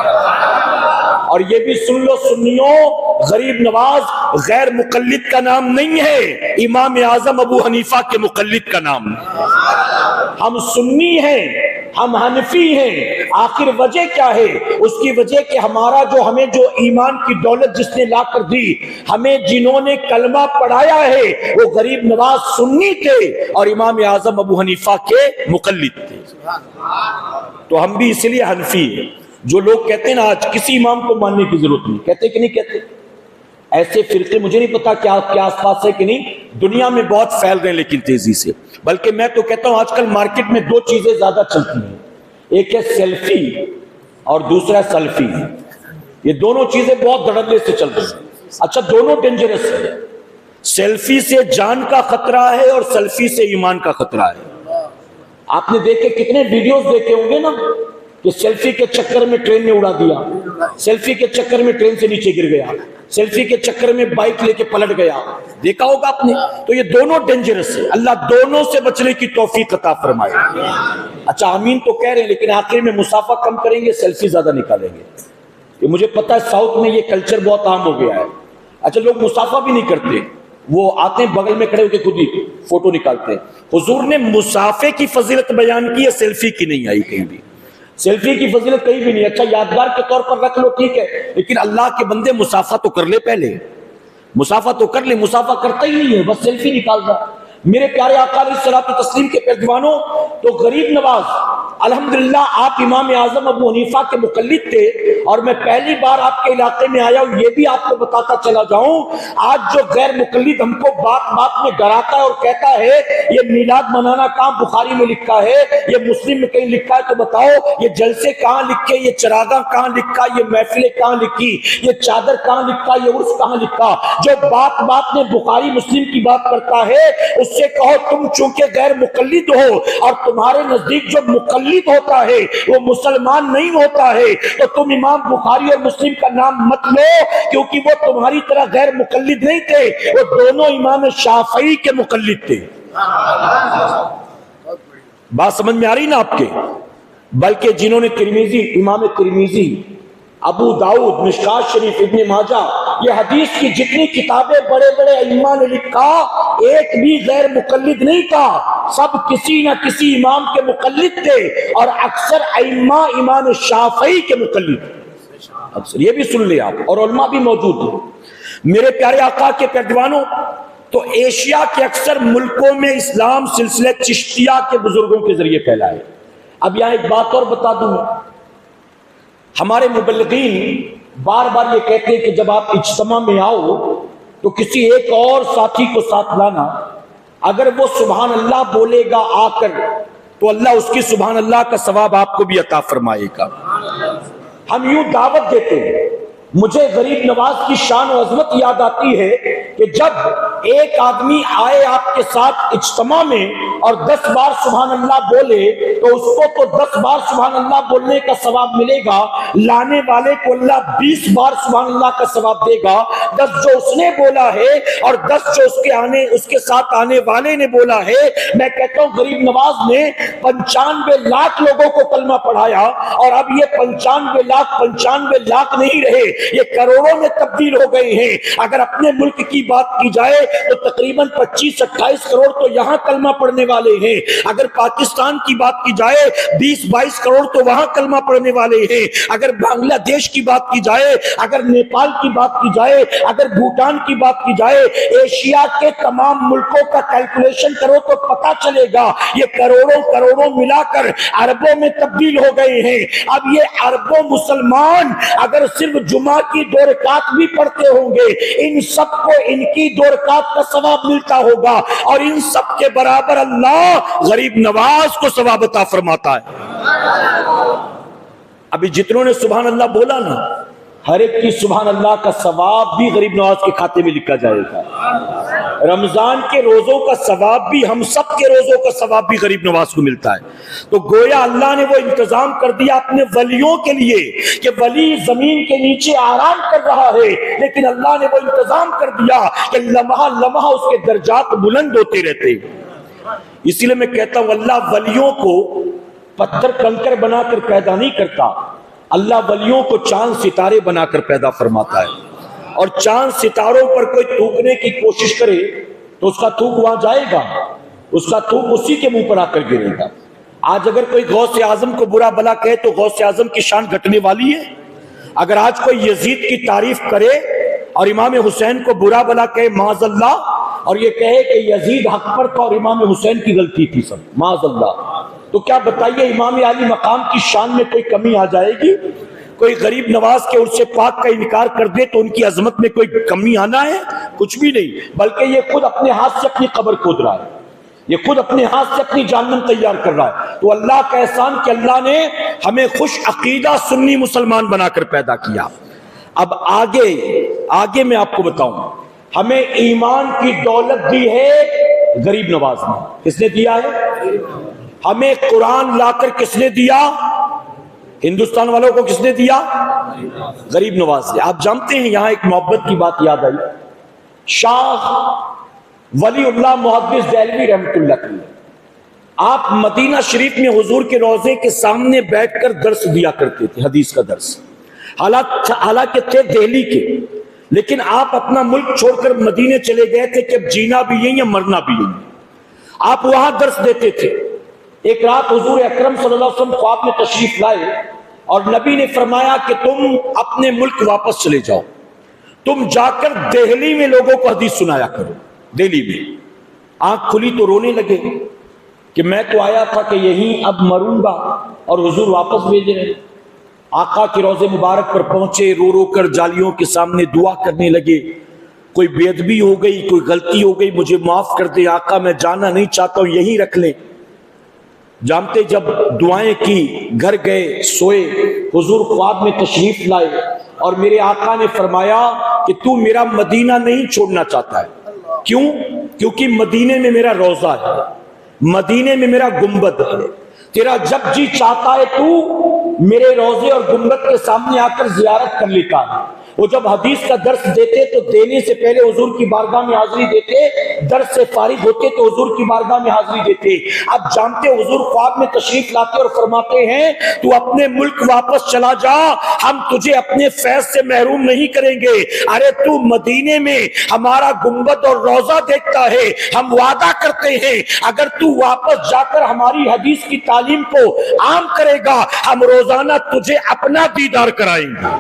اور یہ بھی سن لو سنیوں، غریب نواز غیر مقلد کا نام نہیں ہے، امام اعظم ابو حنیفہ کے مقلد کا نام ہے۔ ہم سنی ہیں، ہم حنفی ہیں، آخر وجہ کیا ہے؟ اس کی وجہ کہ ہمیں جو ایمان کی دولت جس نے لا کر دی، ہمیں جنہوں نے کلمہ پڑھایا ہے وہ غریب نواز سنی تھے اور امام اعظم ابو حنیفہ کے مقلد تھے۔ تو ہم بھی اس لیے حنفی ہیں۔ جو لوگ کہتے ہیں نا آج کسی امام کو ماننے کی ضرورت نہیں، کہتے کہ نہیں کہتے؟ ایسے فرقے مجھے نہیں پتا کیا آپ کے آس پاس ہے کہ نہیں، دنیا میں بہت پھیل رہے ہیں لیکن تیزی سے، بلکہ میں تو کہتا ہوں آج کل مارکیٹ میں 2 چیزیں زیادہ چلتی ہیں، ایک ہے سیلفی اور دوسرا ہے سلفی۔ یہ دونوں چیزیں بہت دھڑلے سے چل رہی ہیں۔ اچھا دونوں ڈینجرس ہے، سیلفی سے جان کا خطرہ ہے اور سلفی سے ایمان کا خطرہ ہے۔ آپ نے دیکھے کتنے ویڈیوز دیکھے ہوں گے نا کہ سیلفی کے چکر میں ٹرین نے اڑا دیا، سیلفی کے چکر میں ٹرین سے نیچے گر گیا، سیلفی کے چکر میں بائک لے کے پلٹ گیا، دیکھا ہوگا آپ نے. تو یہ دونوں ڈینجرس ہے. اللہ دونوں سے بچنے کی توفیق عطا فرمائے. اچھا آمین تو کہہ رہے ہیں لیکن آخر میں مسافہ کم کریں گے, سیلفی زیادہ نکالیں گے. کہ مجھے پتا ہے ساؤتھ میں یہ کلچر بہت عام ہو گیا ہے. اچھا لوگ مسافہ بھی نہیں کرتے, وہ آتے ہیں بغل میں کھڑے ہو کے خود ہی فوٹو نکالتے ہیں. حضور نے مسافے کی فضیلت بیان کی ہے, سیلفی کی نہیں آئی کہیں بھی. سیلفی کی فضیلت کہیں بھی نہیں. اچھا یادگار کے طور پر رکھ لو ٹھیک ہے, لیکن اللہ کے بندے مسافہ تو کر لے, پہلے مسافہ تو کر لے. مسافہ کرتا ہی نہیں ہے, بس سیلفی نکالتا. میرے پیارے آقا علیہ الصلوۃ والتسلیم کے پیروانوں, تو غریب نواز الحمدللہ آپ امام اعظم ابو حنیفہ کے مقلد تھے, اور میں پہلی بار آپ کے علاقے میں آیا ہوں. یہ بھی آپ کو بتاتا چلا جاؤں, آج جو غیر مقلد ہم کو بات بات میں ڈراتا ہے اور کہتا ہے یہ میلاد منانا کہاں بخاری میں لکھا ہے, یہ مسلم میں کہیں لکھا ہے, تو بتاؤ یہ جلسے کہاں لکھے, یہ چراغاں کہاں لکھا, یہ محفلیں کہاں لکھی, یہ چادر کہاں لکھا, یہ عرس کہاں لکھا. جو بات بات میں بخاری مسلم کی بات کرتا ہے اس سے کہو تم چونکہ غیر مقلد ہو, اور تمہارے نزدیک جو مقلد ہوتا ہے وہ مسلمان نہیں ہوتا ہے, تو تم امام بخاری اور مسلم کا نام مت لو, کیونکہ وہ تمہاری طرح غیر مقلد نہیں تھے, وہ دونوں امام شافعی کے مقلد تھے. بات سمجھ میں آ رہی نا آپ کے؟ بلکہ جنہوں نے ترمذی, امام ترمذی, ابو داؤد, مشکات شریف, ابن ماجہ, یہ حدیث کی جتنی کتابیں بڑے بڑے ائمہ نے لکھا, ایک بھی غیر مقلد نہیں تھا, سب کسی نہ کسی امام کے مقلد تھے, اور اکثر ائمہ امام شافعی کے مقلد اکثر. یہ بھی سن لے آپ, اور علماء بھی موجود ہیں. میرے پیارے آقا کے پیروانوں, تو ایشیا کے اکثر ملکوں میں اسلام سلسلے چشتیہ کے بزرگوں کے ذریعے پھیلا ہے. اب یہاں ایک بات اور بتا دوں, ہمارے مبلغین بار بار یہ کہتے ہیں کہ جب آپ اجتماع میں آؤ تو کسی ایک اور ساتھی کو ساتھ لانا, اگر وہ سبحان اللہ بولے گا آ کر تو اللہ اس کی سبحان اللہ کا ثواب آپ کو بھی عطا فرمائے گا. ہم یوں دعوت دیتے ہیں. مجھے غریب نواز کی شان و عظمت یاد آتی ہے کہ جب ایک آدمی آئے آپ کے ساتھ اجتماع میں اور 10 بار سبحان اللہ بولے تو اس کو تو 10 بار سبحان اللہ بولنے کا ثواب ملے گا, لانے والے کو اللہ 20 بار سبحان اللہ کا ثواب دے گا. 10 جو اس نے بولا ہے اور 10 جو اس کے ساتھ آنے والے نے بولا ہے. میں کہتا ہوں غریب نواز نے 95 لاکھ لوگوں کو کلمہ پڑھایا, اور اب یہ 95 لاکھ نہیں رہے, یہ کروڑوں میں تبدیل ہو گئے ہیں. اگر اپنے ملک کی بات کی جائے تو تقریباً 25-28 کروڑ تو یہاں کلمہ پڑھنے والے ہیں. اگر پاکستان کی بات کی جائے 20-22 کروڑ تو وہاں کلمہ پڑھنے والے ہیں. اگر بنگلہ دیش کی بات کی جائے, اگر نیپال کی بات کی جائے, اگر بھوٹان کی بات کی جائے, ایشیا کے تمام ملکوں کا کیلکولیشن کرو تو پتا چلے گا یہ کروڑوں ملا کر اربوں میں تبدیل ہو گئے ہیں. اب یہ اربوں مسلمان اگر صرف جمعہ کی 2 رکعت بھی پڑھتے ہوں گے, ان سب کو ان کی 2 رکعت کا ثواب ملتا ہوگا, اور ان سب کے برابر اللہ غریب نواز کو ثواب عطا فرماتا ہے. ابھی جتنوں نے سبحان اللہ بولا نا, ہر ایک کی سبحان اللہ کا ثواب بھی غریب نواز کے کھاتے میں لکھا جائے گا. رمضان کے روزوں کا ثواب بھی, ہم سب کے روزوں کا ثواب بھی غریب نواز کو ملتا ہے. تو گویا اللہ نے وہ انتظام کر دیا اپنے ولیوں کے لیے کہ ولی زمین کے نیچے آرام کر رہا ہے, لیکن اللہ نے وہ انتظام کر دیا کہ لمحہ لمحہ اس کے درجات بلند ہوتے رہتے. اسی لیے میں کہتا ہوں اللہ ولیوں کو پتھر کنکر بنا کر پیدا نہیں کرتا, اللہ ولیوں کو چاند ستارے بنا کر پیدا فرماتا ہے. اور چاند ستاروں پر کوئی تھوکنے کی کوشش کرے تو اس کا تھوک وہاں جائے گا, اس کا تھوک اسی کے منہ پر آ کر گرے گا. آج اگر کوئی غوث اعظم کو برا بلا کہے تو غوث اعظم کی شان گھٹنے والی ہے. اگر آج کوئی یزید کی تعریف کرے اور امام حسین کو برا بلا کہے معاذ اللہ, اور یہ کہے کہ یزید حق پر تھا اور امام حسین کی غلطی تھی سب معاذ اللہ, تو کیا بتائیے امام علی مقام کی شان میں کوئی کمی آ جائے گی؟ کوئی غریب نواز کے عرص پاک کا انکار کر دے تو ان کی عظمت میں کوئی کمی آنا ہے؟ کچھ بھی نہیں, بلکہ یہ خود اپنے ہاتھ سے اپنی قبر کھود رہا ہے, یہ خود اپنے ہاتھ سے اپنی جہنم تیار کر رہا ہے. تو اللہ کا احسان کہ اللہ نے ہمیں خوش عقیدہ سنی مسلمان بنا کر پیدا کیا. اب آگے میں آپ کو بتاؤں, ہمیں ایمان کی دولت دی ہے غریب نواز نے. کس نے دیا ہے؟ ہمیں قرآن لا کر کس نے دیا؟ ہندوستان والوں کو کس نے دیا؟ غریب نواز نے. آپ جانتے ہیں یہاں ایک محبت کی بات یاد آئی. شاہ ولی اللہ محدث دہلوی رحمۃ اللہ علیہ، آپ مدینہ شریف میں حضور کے روضے کے سامنے بیٹھ کر درس دیا کرتے تھے، حدیث کا درس، حالانکہ تھے دہلی کے، لیکن آپ اپنا ملک چھوڑ کر مدینے چلے گئے تھے کہ اب جینا بھی یہیں یا مرنا بھی یہیں، آپ وہاں درس دیتے تھے۔ ایک رات حضور اکرم صلی اللہ علیہ وسلم خواب میں تشریف لائے اور نبی نے فرمایا کہ تم اپنے ملک واپس چلے جاؤ، تم جا کر دہلی میں لوگوں کو حدیث سنایا کرو۔ دہلی میں آنکھ کھلی تو رونے لگے کہ میں تو آیا تھا کہ یہیں اب مروں گا اور حضور واپس بھیج رہے۔ آقا کے روضے مبارک پر پہنچے، رو رو کر جالیوں کے سامنے دعا کرنے لگے، کوئی بے ادبی ہو گئی، کوئی غلطی ہو گئی، مجھے معاف کر دے آقا، میں جانا نہیں چاہتا ہوں، یہیں رکھ لیں۔ جانتے جب دعائیں کی، گھر گئے، سوئے، حضور خواب میں تشریف لائے اور میرے آقا نے فرمایا کہ تو میرا مدینہ نہیں چھوڑنا چاہتا ہے، کیوں؟ کیونکہ مدینے میں میرا روضہ ہے، مدینے میں میرا گنبد ہے، تیرا جب جی چاہتا ہے تو میرے روضے اور گنبد کے سامنے آ کر زیارت کر لیتا ہے۔ وہ جب حدیث کا درس دیتے تو دینے سے پہلے حضور کی بارگاہ میں حاضری دیتے، درس سے فارغ ہوتے تو حضور کی بارگاہ میں حاضری دیتے۔ اب جانتے حضور خواب میں تشریف لاتے اور فرماتے ہیں تو اپنے ملک واپس چلا جا، ہم تجھے اپنے فیض سے محروم نہیں کریں گے۔ ارے تو مدینے میں ہمارا گنبد اور روضہ دیکھتا ہے، ہم وعدہ کرتے ہیں اگر تو واپس جا کر ہماری حدیث کی تعلیم کو عام کرے گا، ہم روزانہ تجھے اپنا دیدار کرائیں گے۔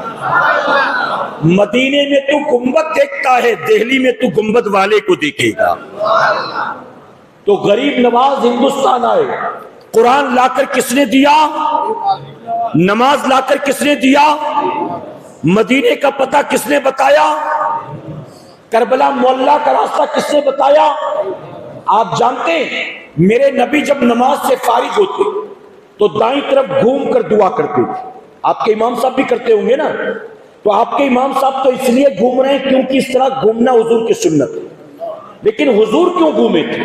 مدینے میں تو گنبد دیکھتا ہے، دہلی میں تو گنبد والے کو دیکھے گا۔ تو غریب نواز ہندوستان آئے، قرآن لا کر کس نے دیا؟ نماز لا کر کس نے دیا؟ مدینے کا پتہ کس نے بتایا؟ کربلا مولا کا راستہ کس نے بتایا؟ آپ جانتے ہیں میرے نبی جب نماز سے فارغ ہوتے تو دائیں طرف گھوم کر دعا کرتے تھے۔ آپ کے امام صاحب بھی کرتے ہوں گے نا؟ تو آپ کے امام صاحب تو اس لیے گھوم رہے ہیں کیونکہ اس طرح گھومنا حضور کی سنت ہے، لیکن حضور کیوں گھومے تھے؟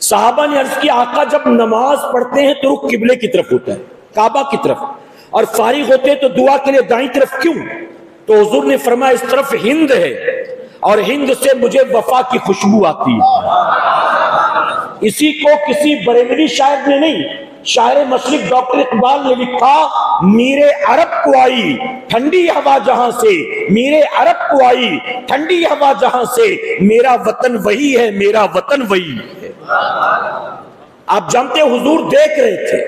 صحابہ نے عرض کیا آقا جب نماز پڑھتے ہیں تو رخ قبلے کی طرف ہوتا ہے، کعبہ کی طرف، اور فارغ ہوتے ہیں تو دعا کے لیے دائیں طرف کیوں؟ تو حضور نے فرمایا اس طرف ہند ہے اور ہند سے مجھے وفا کی خوشبو آتی ہے۔ اسی کو کسی بریلوی شاعر نے نہیں، شاعر مشرق ڈاکٹر اقبال نے لکھا، میرے عرب کو آئی ٹھنڈی ہوا جہاں سے، میرے عرب کو آئی ٹھنڈی ہوا جہاں سے، میرا وطن وہی ہے، میرا وطن وہی ہے۔ آپ جانتے حضور دیکھ رہے تھے،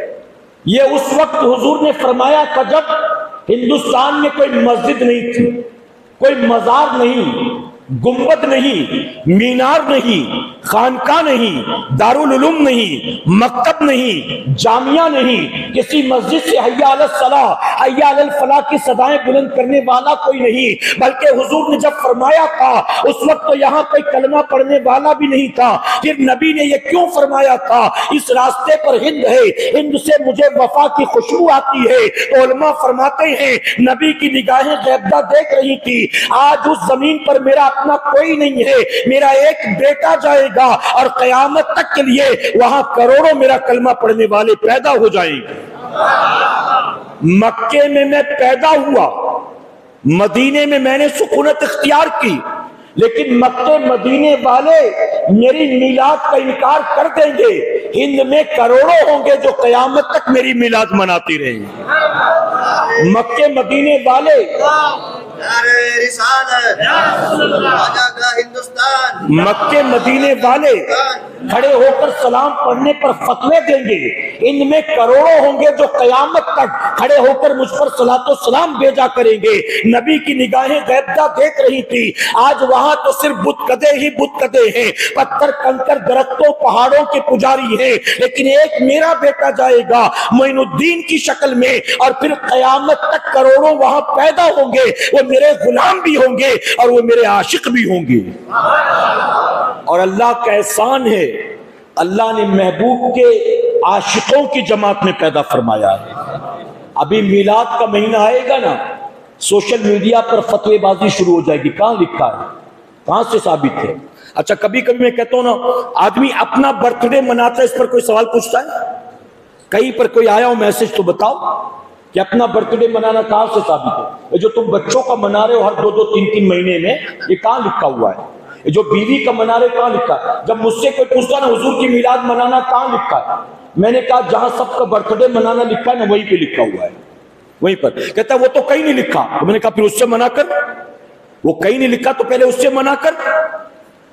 یہ اس وقت حضور نے فرمایا تھا جب ہندوستان میں کوئی مسجد نہیں تھی، کوئی مزار نہیں، گنبد نہیں، مینار نہیں، خانقاہ نہیں، دارالعلوم نہیں، مکتب نہیں، جامعہ نہیں، کسی مسجد سے حی علی الصلاح حی علی الفلاح کی صدائیں بلند کرنے والا کوئی نہیں، بلکہ حضور نے جب فرمایا تھا اس وقت تو یہاں کوئی کلمہ پڑھنے والا بھی نہیں تھا۔ پھر نبی نے یہ کیوں فرمایا تھا؟ اس راستے پر ہند ہے، ہند سے مجھے وفا کی خوشبو آتی ہے۔ تو علماء فرماتے ہیں نبی کی نگاہیں غیبدہ دیکھ رہی تھی، آج اس زمین پر میرا اپنا کوئی نہیں ہے، میرا ایک بیٹا جائے گا اور قیامت تک کے لیے وہاں کروڑوں میرا کلمہ پڑھنے والے پیدا ہو جائیں گے۔ مکے میں پیدا ہوا، مدینے میں نے سکونت اختیار کی، لیکن مکے مدینے والے میری میلاد کا انکار کر دیں گے۔ ہند میں کروڑوں ہوں گے جو قیامت تک میری میلاد مناتے رہیں گے۔ مکے مدینے والے مکے مدینے والے کھڑے ہو کر سلام پڑھنے پر فتوے دیں گے، ان میں کروڑوں ہوں گے جو قیامت تک کھڑے ہو کر مجھ پر صلاۃ و سلام بھیجا کریں گے۔ نبی کی نگاہیں غیبدہ دیکھ رہی تھی، آج وہاں تو صرف بت کدے ہی بت کدے ہیں، پتھر کنکر درختوں پہاڑوں کے پجاری ہیں، لیکن ایک میرا بیٹا جائے گا معین الدین کی شکل میں، اور پھر قیامت تک کروڑوں وہاں پیدا ہوں گے، وہ میرے غلام بھی ہوں گے اور وہ میرے عاشق بھی ہوں گے۔ اور اللہ کا احسان ہے، اللہ نے محبوب کے عاشقوں کی جماعت میں پیدا فرمایا ہے۔ ابھی میلاد کا مہینہ آئے گا نا، سوشل میڈیا پر فتوی بازی شروع ہو جائے گی، کہاں لکھا ہے، کہاں سے ثابت ہے؟ اچھا کبھی کبھی میں کہتا ہوں نا، آدمی اپنا برتھ ڈے مناتا ہے، اس پر کوئی سوال پوچھتا ہے؟ کہیں پر کوئی آیا ہو میسج تو بتاؤ کہ اپنا برتھ ڈے منانا کہاں سے ثابت ہے؟ جو تم بچوں کا منا رہے ہو ہر 2-2 3-3 مہینے میں، یہ کہاں لکھا ہوا ہے؟ جو بیوی کا منارے کہاں لکھا ہے؟ جب مجھ سے کوئی پوچھتا نا حضور کی میلاد منانا کہاں لکھا ہے، میں نے کہا جہاں سب کا برتھ ڈے منانا لکھا ہے نا وہیں پہ لکھا ہوا ہے، وہیں پر۔ کہتا ہے وہ تو کہیں نہیں لکھا، تو میں نے کہا پھر اس سے منع کر، وہ کہیں نہیں لکھا تو پہلے اس سے منع کر۔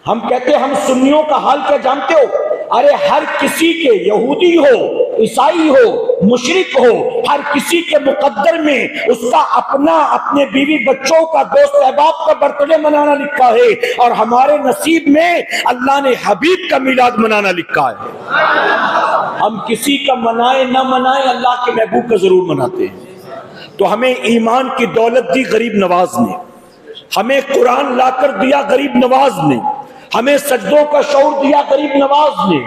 ہم کہتے ہیں ہم سنیوں کا حال کیا جانتے ہو؟ ارے ہر کسی کے، یہودی ہو، عیسائی ہو، مشرک ہو، ہر کسی کے مقدر میں اس کا اپنا، اپنے بیوی بچوں کا، دوست احباب کا برتھ ڈے منانا لکھا ہے، اور ہمارے نصیب میں اللہ نے حبیب کا میلاد منانا لکھا ہے۔ ہم کسی کا منائیں نہ منائیں، اللہ کے محبوب کا ضرور مناتے ہیں۔ تو ہمیں ایمان کی دولت دی غریب نواز نے، ہمیں قرآن لا کر دیا غریب نواز نے، ہمیں سجدوں کا شعور دیا غریب نواز نے،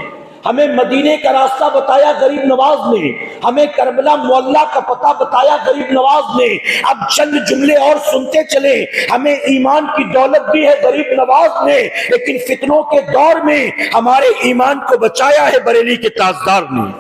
ہمیں مدینے کا راستہ بتایا غریب نواز نے، ہمیں کربلا معلیٰ کا پتہ بتایا غریب نواز نے۔ اب چند جملے اور سنتے چلے، ہمیں ایمان کی دولت دی ہے غریب نواز نے، لیکن فتنوں کے دور میں ہمارے ایمان کو بچایا ہے بریلی کے تاجدار نے۔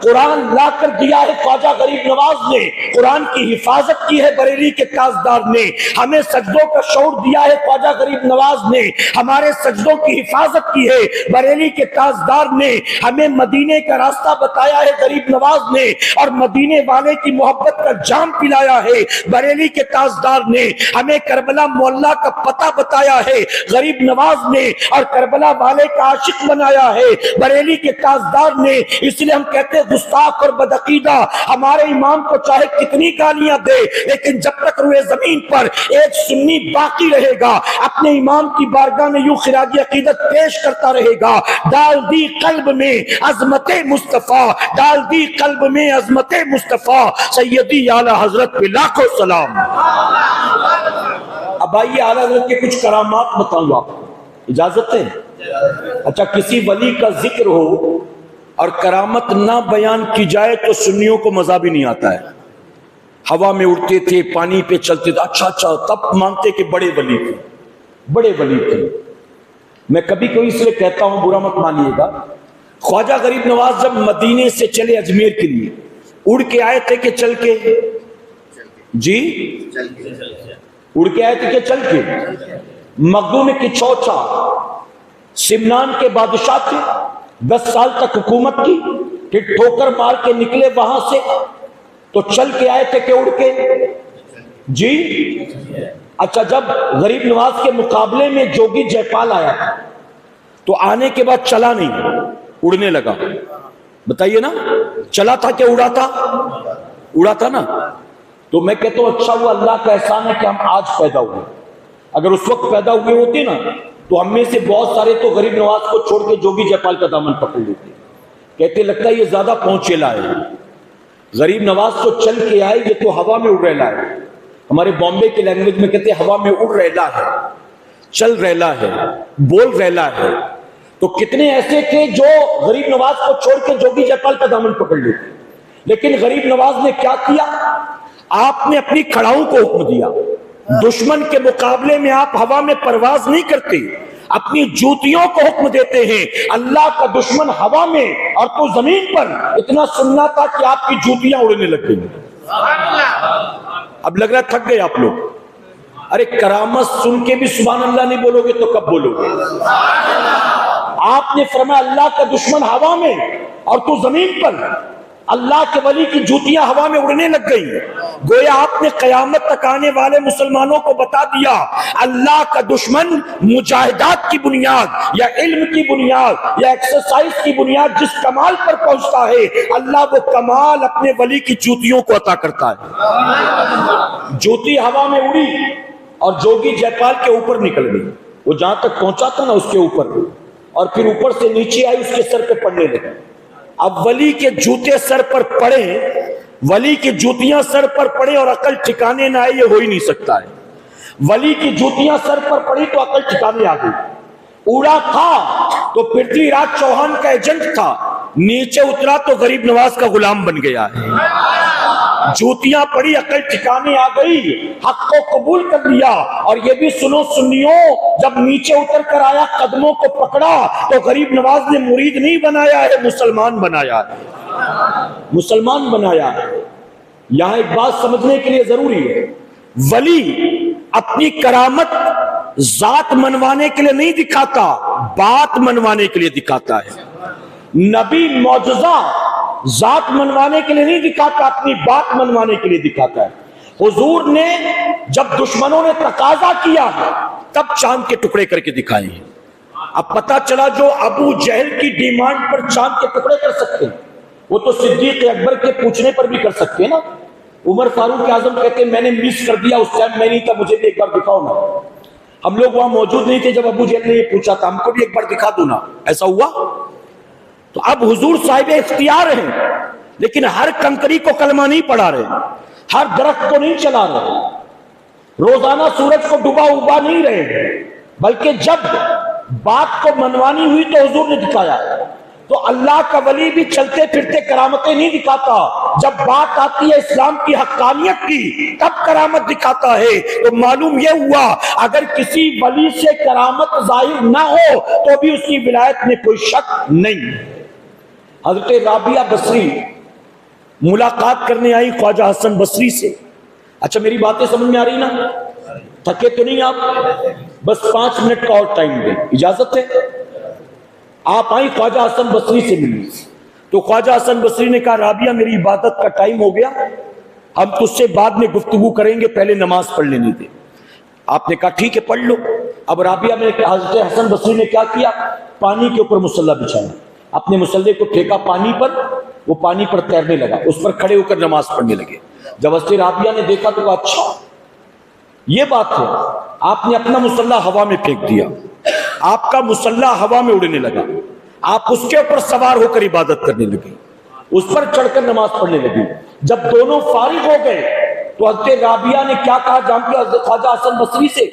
قرآن لا کر دیا ہے خواجہ غریب نواز نے، قرآن کی حفاظت کی ہے بریلی کے تاجدار نے۔ ہمیں سجدوں کا شعور دیا ہے خواجہ غریب نواز نے، ہمارے سجدوں کی حفاظت کی ہے بریلی کے تاجدار نے۔ ہمیں مدینے کا راستہ بتایا ہے غریب نواز نے، اور مدینے والے کی محبت کا جام پلایا ہے بریلی کے تاجدار نے۔ ہمیں کربلا معلیٰ کا پتہ بتایا ہے غریب نواز نے، اور کربلا والے کا عاشق بنایا ہے بریلی کے تاجدار نے۔ اس لیے ہم کہتے ہیں گستاخ اور بدعقیدہ ہمارے امام کو چاہے کتنی گالیاں دے، لیکن جب تک روئے زمین پر ایک سنی باقی رہے گا اپنے امام کی بارگاہ میں یوں خراج عقیدت پیش کرتا رہے گا۔ ڈال دی قلب میں عظمت مصطفیٰ، ڈال دی قلب میں عظمت مصطفیٰ، سیدی اعلیٰ حضرت پہ لاکھوں سلام۔ اب آئیے اعلیٰ حضرت کے کچھ کرامات بتاؤں آپ کو، اجازت ہے؟ اچھا، کسی ولی کا ذکر ہو اور کرامت نہ بیان کی جائے تو سنیوں کو مزہ بھی نہیں آتا ہے۔ ہوا میں اڑتے تھے، پانی پہ چلتے تھے، اچھا تب مانتے کہ بڑے ولی تھے، بڑے ولی تھے۔ میں کبھی کوئی اس لیے کہتا ہوں، برا مت مانیے گا، خواجہ غریب نواز جب مدینے سے چلے اجمیر کے لیے، اڑ کے آئے تھے کہ چل کے؟ جی اڑ کے آئے تھے کہ چل کے؟ مخدوم کی چوچا سمنان کے بادشاہ تھے، 10 سال تک حکومت کی، پھر ٹھوکر مار کے نکلے وہاں سے، تو چل کے آئے تھے کہ اڑ کے؟ جی اچھا، جب غریب نواز کے مقابلے میں جوگی جے پال آیا تھا تو آنے کے بعد چلا نہیں، اڑنے لگا، بتائیے نا، چلا تھا کہ اڑا تھا؟ اڑا تھا نا۔ تو میں کہتا ہوں اچھا ہوا، اللہ کا احسان ہے کہ ہم آج پیدا ہوئے، اگر اس وقت پیدا ہوئے ہوتے نا تو ہم میں سے بہت سارے تو غریب نواز کو چھوڑ کے جوگی جے پال کا دامن پکڑ لیتے، کہتے لگتا ہے یہ زیادہ پہنچے ہے، غریب نواز تو چل کے آئے، یہ تو ہوا میں اڑ رہا ہے۔ ہمارے بامبے کے لینگویج میں کہتے ہیں ہوا میں اڑ رہا ہے، چل رہا ہے، بول رہا ہے۔ تو کتنے ایسے تھے جو غریب نواز کو چھوڑ کے جوگی جے پال کا دامن پکڑ لیتے، لیکن غریب نواز نے کیا کیا؟ آپ نے اپنی کھڑاؤں کو حکم دیا، دشمن کے مقابلے میں آپ ہوا میں پرواز نہیں کرتے، اپنی جوتیوں کو حکم دیتے ہیں۔ اللہ کا دشمن ہوا میں اور تو زمین پر اتنا سننا تھا کہ آپ کی جوتیاں اڑنے لگ گئی۔ اب لگ رہا تھک گئے آپ لوگ۔ ارے کرامت سن کے بھی سبحان اللہ نہیں بولو گے تو کب بولو گے؟ آپ نے فرمایا اللہ کا دشمن ہوا میں اور تو زمین پر، اللہ کے ولی کی جوتیاں ہوا میں اڑنے لگ گئی۔ گویا آپ نے قیامت تک آنے والے مسلمانوں کو بتا دیا اللہ کا دشمن مجاہدات کی بنیاد یا علم کی بنیاد یا ایکسرسائز کی بنیاد جس کمال پر پہنچتا ہے، اللہ وہ کمال اپنے ولی کی جوتیوں کو عطا کرتا ہے۔ جوتی ہوا میں اڑی اور جوگی جے پال کے اوپر نکل گئی، وہ جہاں تک پہنچا تھا نا اس کے اوپر، اور پھر اوپر سے نیچے آئی، اس کے سر پہ پڑنے لگا۔ اب ولی کے جوتے سر پر پڑے، ولی کی جوتیاں سر پر پڑے اور عقل ٹھکانے نہ آئے، یہ ہو ہی نہیں سکتا ہے۔ ولی کی جوتیاں سر پر پڑی تو عقل ٹھکانے آ گئی۔ اڑا تھا تو پرتھوی راج چوہان کا ایجنٹ تھا، نیچے اترا تو غریب نواز کا غلام بن گیا ہے۔ جوتیاں پڑی، عقل ٹھکانے آ گئی، حق کو قبول کر لیا۔ اور یہ بھی سنو سنیوں، جب نیچے اتر کر آیا قدموں کو پکڑا تو غریب نواز نے مرید نہیں بنایا ہے، مسلمان بنایا ہے، مسلمان بنایا ہے۔ یہاں ایک بات سمجھنے کے لیے ضروری ہے، ولی اپنی کرامت ذات منوانے کے لیے نہیں دکھاتا، بات منوانے کے لیے دکھاتا ہے۔ نبی معجزہ ذات منوانے کے لیے نہیں دکھاتا، اپنی بات منوانے کے لیے دکھاتا ہے۔ حضور نے جب دشمنوں نے تقاضا کیا تب چاند کے ٹکڑے کر کے دکھائے ہیں۔ اب پتا چلا جو ابو جہل کی ڈیمانڈ پر چاند کے ٹکڑے کر سکتے ہیں وہ تو صدیق اکبر کے پوچھنے پر بھی کر سکتے ہیں نا۔ عمر فاروق اعظم کہتے ہیں میں نے مس کر دیا، اس ٹائم میں نہیں تھا، مجھے بھی ایک بار دکھاؤ نا۔ ہم لوگ وہاں موجود نہیں تھے جب ابو جہل نے یہ پوچھا تھا، ہم کو بھی ایک بار دکھا دو نا، ایسا ہوا؟ تو اب حضور صاحب اختیار ہیں، لیکن ہر کنکری کو کلمہ نہیں پڑھا رہے، ہر درخت کو نہیں چلا رہے، روزانہ سورج کو ڈبا ابا نہیں رہے، بلکہ جب بات کو منوانی ہوئی تو حضور نے دکھایا۔ تو اللہ کا ولی بھی چلتے پھرتے کرامتیں نہیں دکھاتا، جب بات آتی ہے اسلام کی حقانیت کی تب کرامت دکھاتا ہے۔ تو معلوم یہ ہوا اگر کسی ولی سے کرامت ظاہر نہ ہو تو بھی اس کی ولایت میں کوئی شک نہیں۔ حضرت رابعہ بصری ملاقات کرنے آئی خواجہ حسن بصری سے۔ اچھا میری باتیں سمجھ میں آ رہی نا؟ تھکے تو نہیں آپ؟ بس 5 منٹ کا اور ٹائم دیں، اجازت ہے؟ آپ آئی خواجہ حسن بصری سے ملی تو خواجہ حسن بصری نے کہا رابعہ میری عبادت کا ٹائم ہو گیا، ہم تجھ سے بعد میں گفتگو کریں گے، پہلے نماز پڑھ لینے دے۔ آپ نے کہا ٹھیک ہے پڑھ لو۔ اب رابعہ نے حضرت حسن بصری نے کیا کیا؟ پانی کے اوپر مصلی بچھایا، اپنے مصلی کو پھینکا پانی پر، وہ پانی پر تیرنے لگا، اس پر کھڑے ہو کر نماز پڑھنے لگے۔ جب حضرت رابعہ نے دیکھا تو کہا اچھا یہ بات ہے، آپ نے اپنا مصلی ہوا میں پھینک دیا، آپ کا مصلی ہوا میں اڑنے لگا، آپ اس کے اوپر سوار ہو کر عبادت کرنے لگے، اس پر چڑھ کر نماز پڑھنے لگی۔ جب دونوں فارغ ہو گئے تو حضرت رابعہ نے کیا کہا جانتے حضرت خواجہ حسن بصری سے؟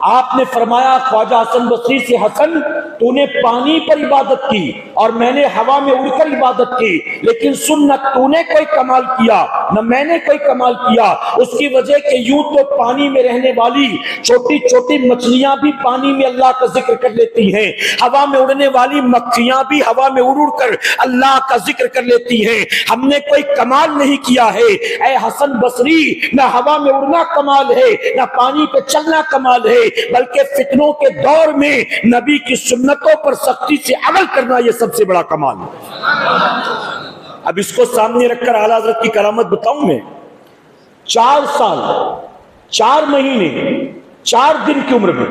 آپ نے فرمایا خواجہ حسن بصری سے حسن تو نے پانی پر عبادت کی اور میں نے ہوا میں اڑ کر عبادت کی، لیکن سن نہ تو نے کوئی کمال کیا نہ میں نے کوئی کمال کیا، اس کی وجہ کہ یوں تو پانی میں رہنے والی چھوٹی چھوٹی مچھلیاں بھی پانی میں اللہ کا ذکر کر لیتی ہیں، ہوا میں اڑنے والی مکھیاں بھی ہوا میں اڑ اڑ کر اللہ کا ذکر کر لیتی ہیں، ہم نے کوئی کمال نہیں کیا ہے اے حسن بصری، نہ ہوا میں اڑنا کمال ہے نہ پانی پہ چلنا کمال ہے، بلکہ فتنوں کے دور میں نبی کی سنتوں پر سختی سے عمل کرنا یہ سب سے بڑا کمال ہے۔ اب اس کو سامنے رکھ کر اعلیٰ حضرت کی کرامت بتاؤں میں۔ 4 سال 4 مہینے 4 دن کی عمر میں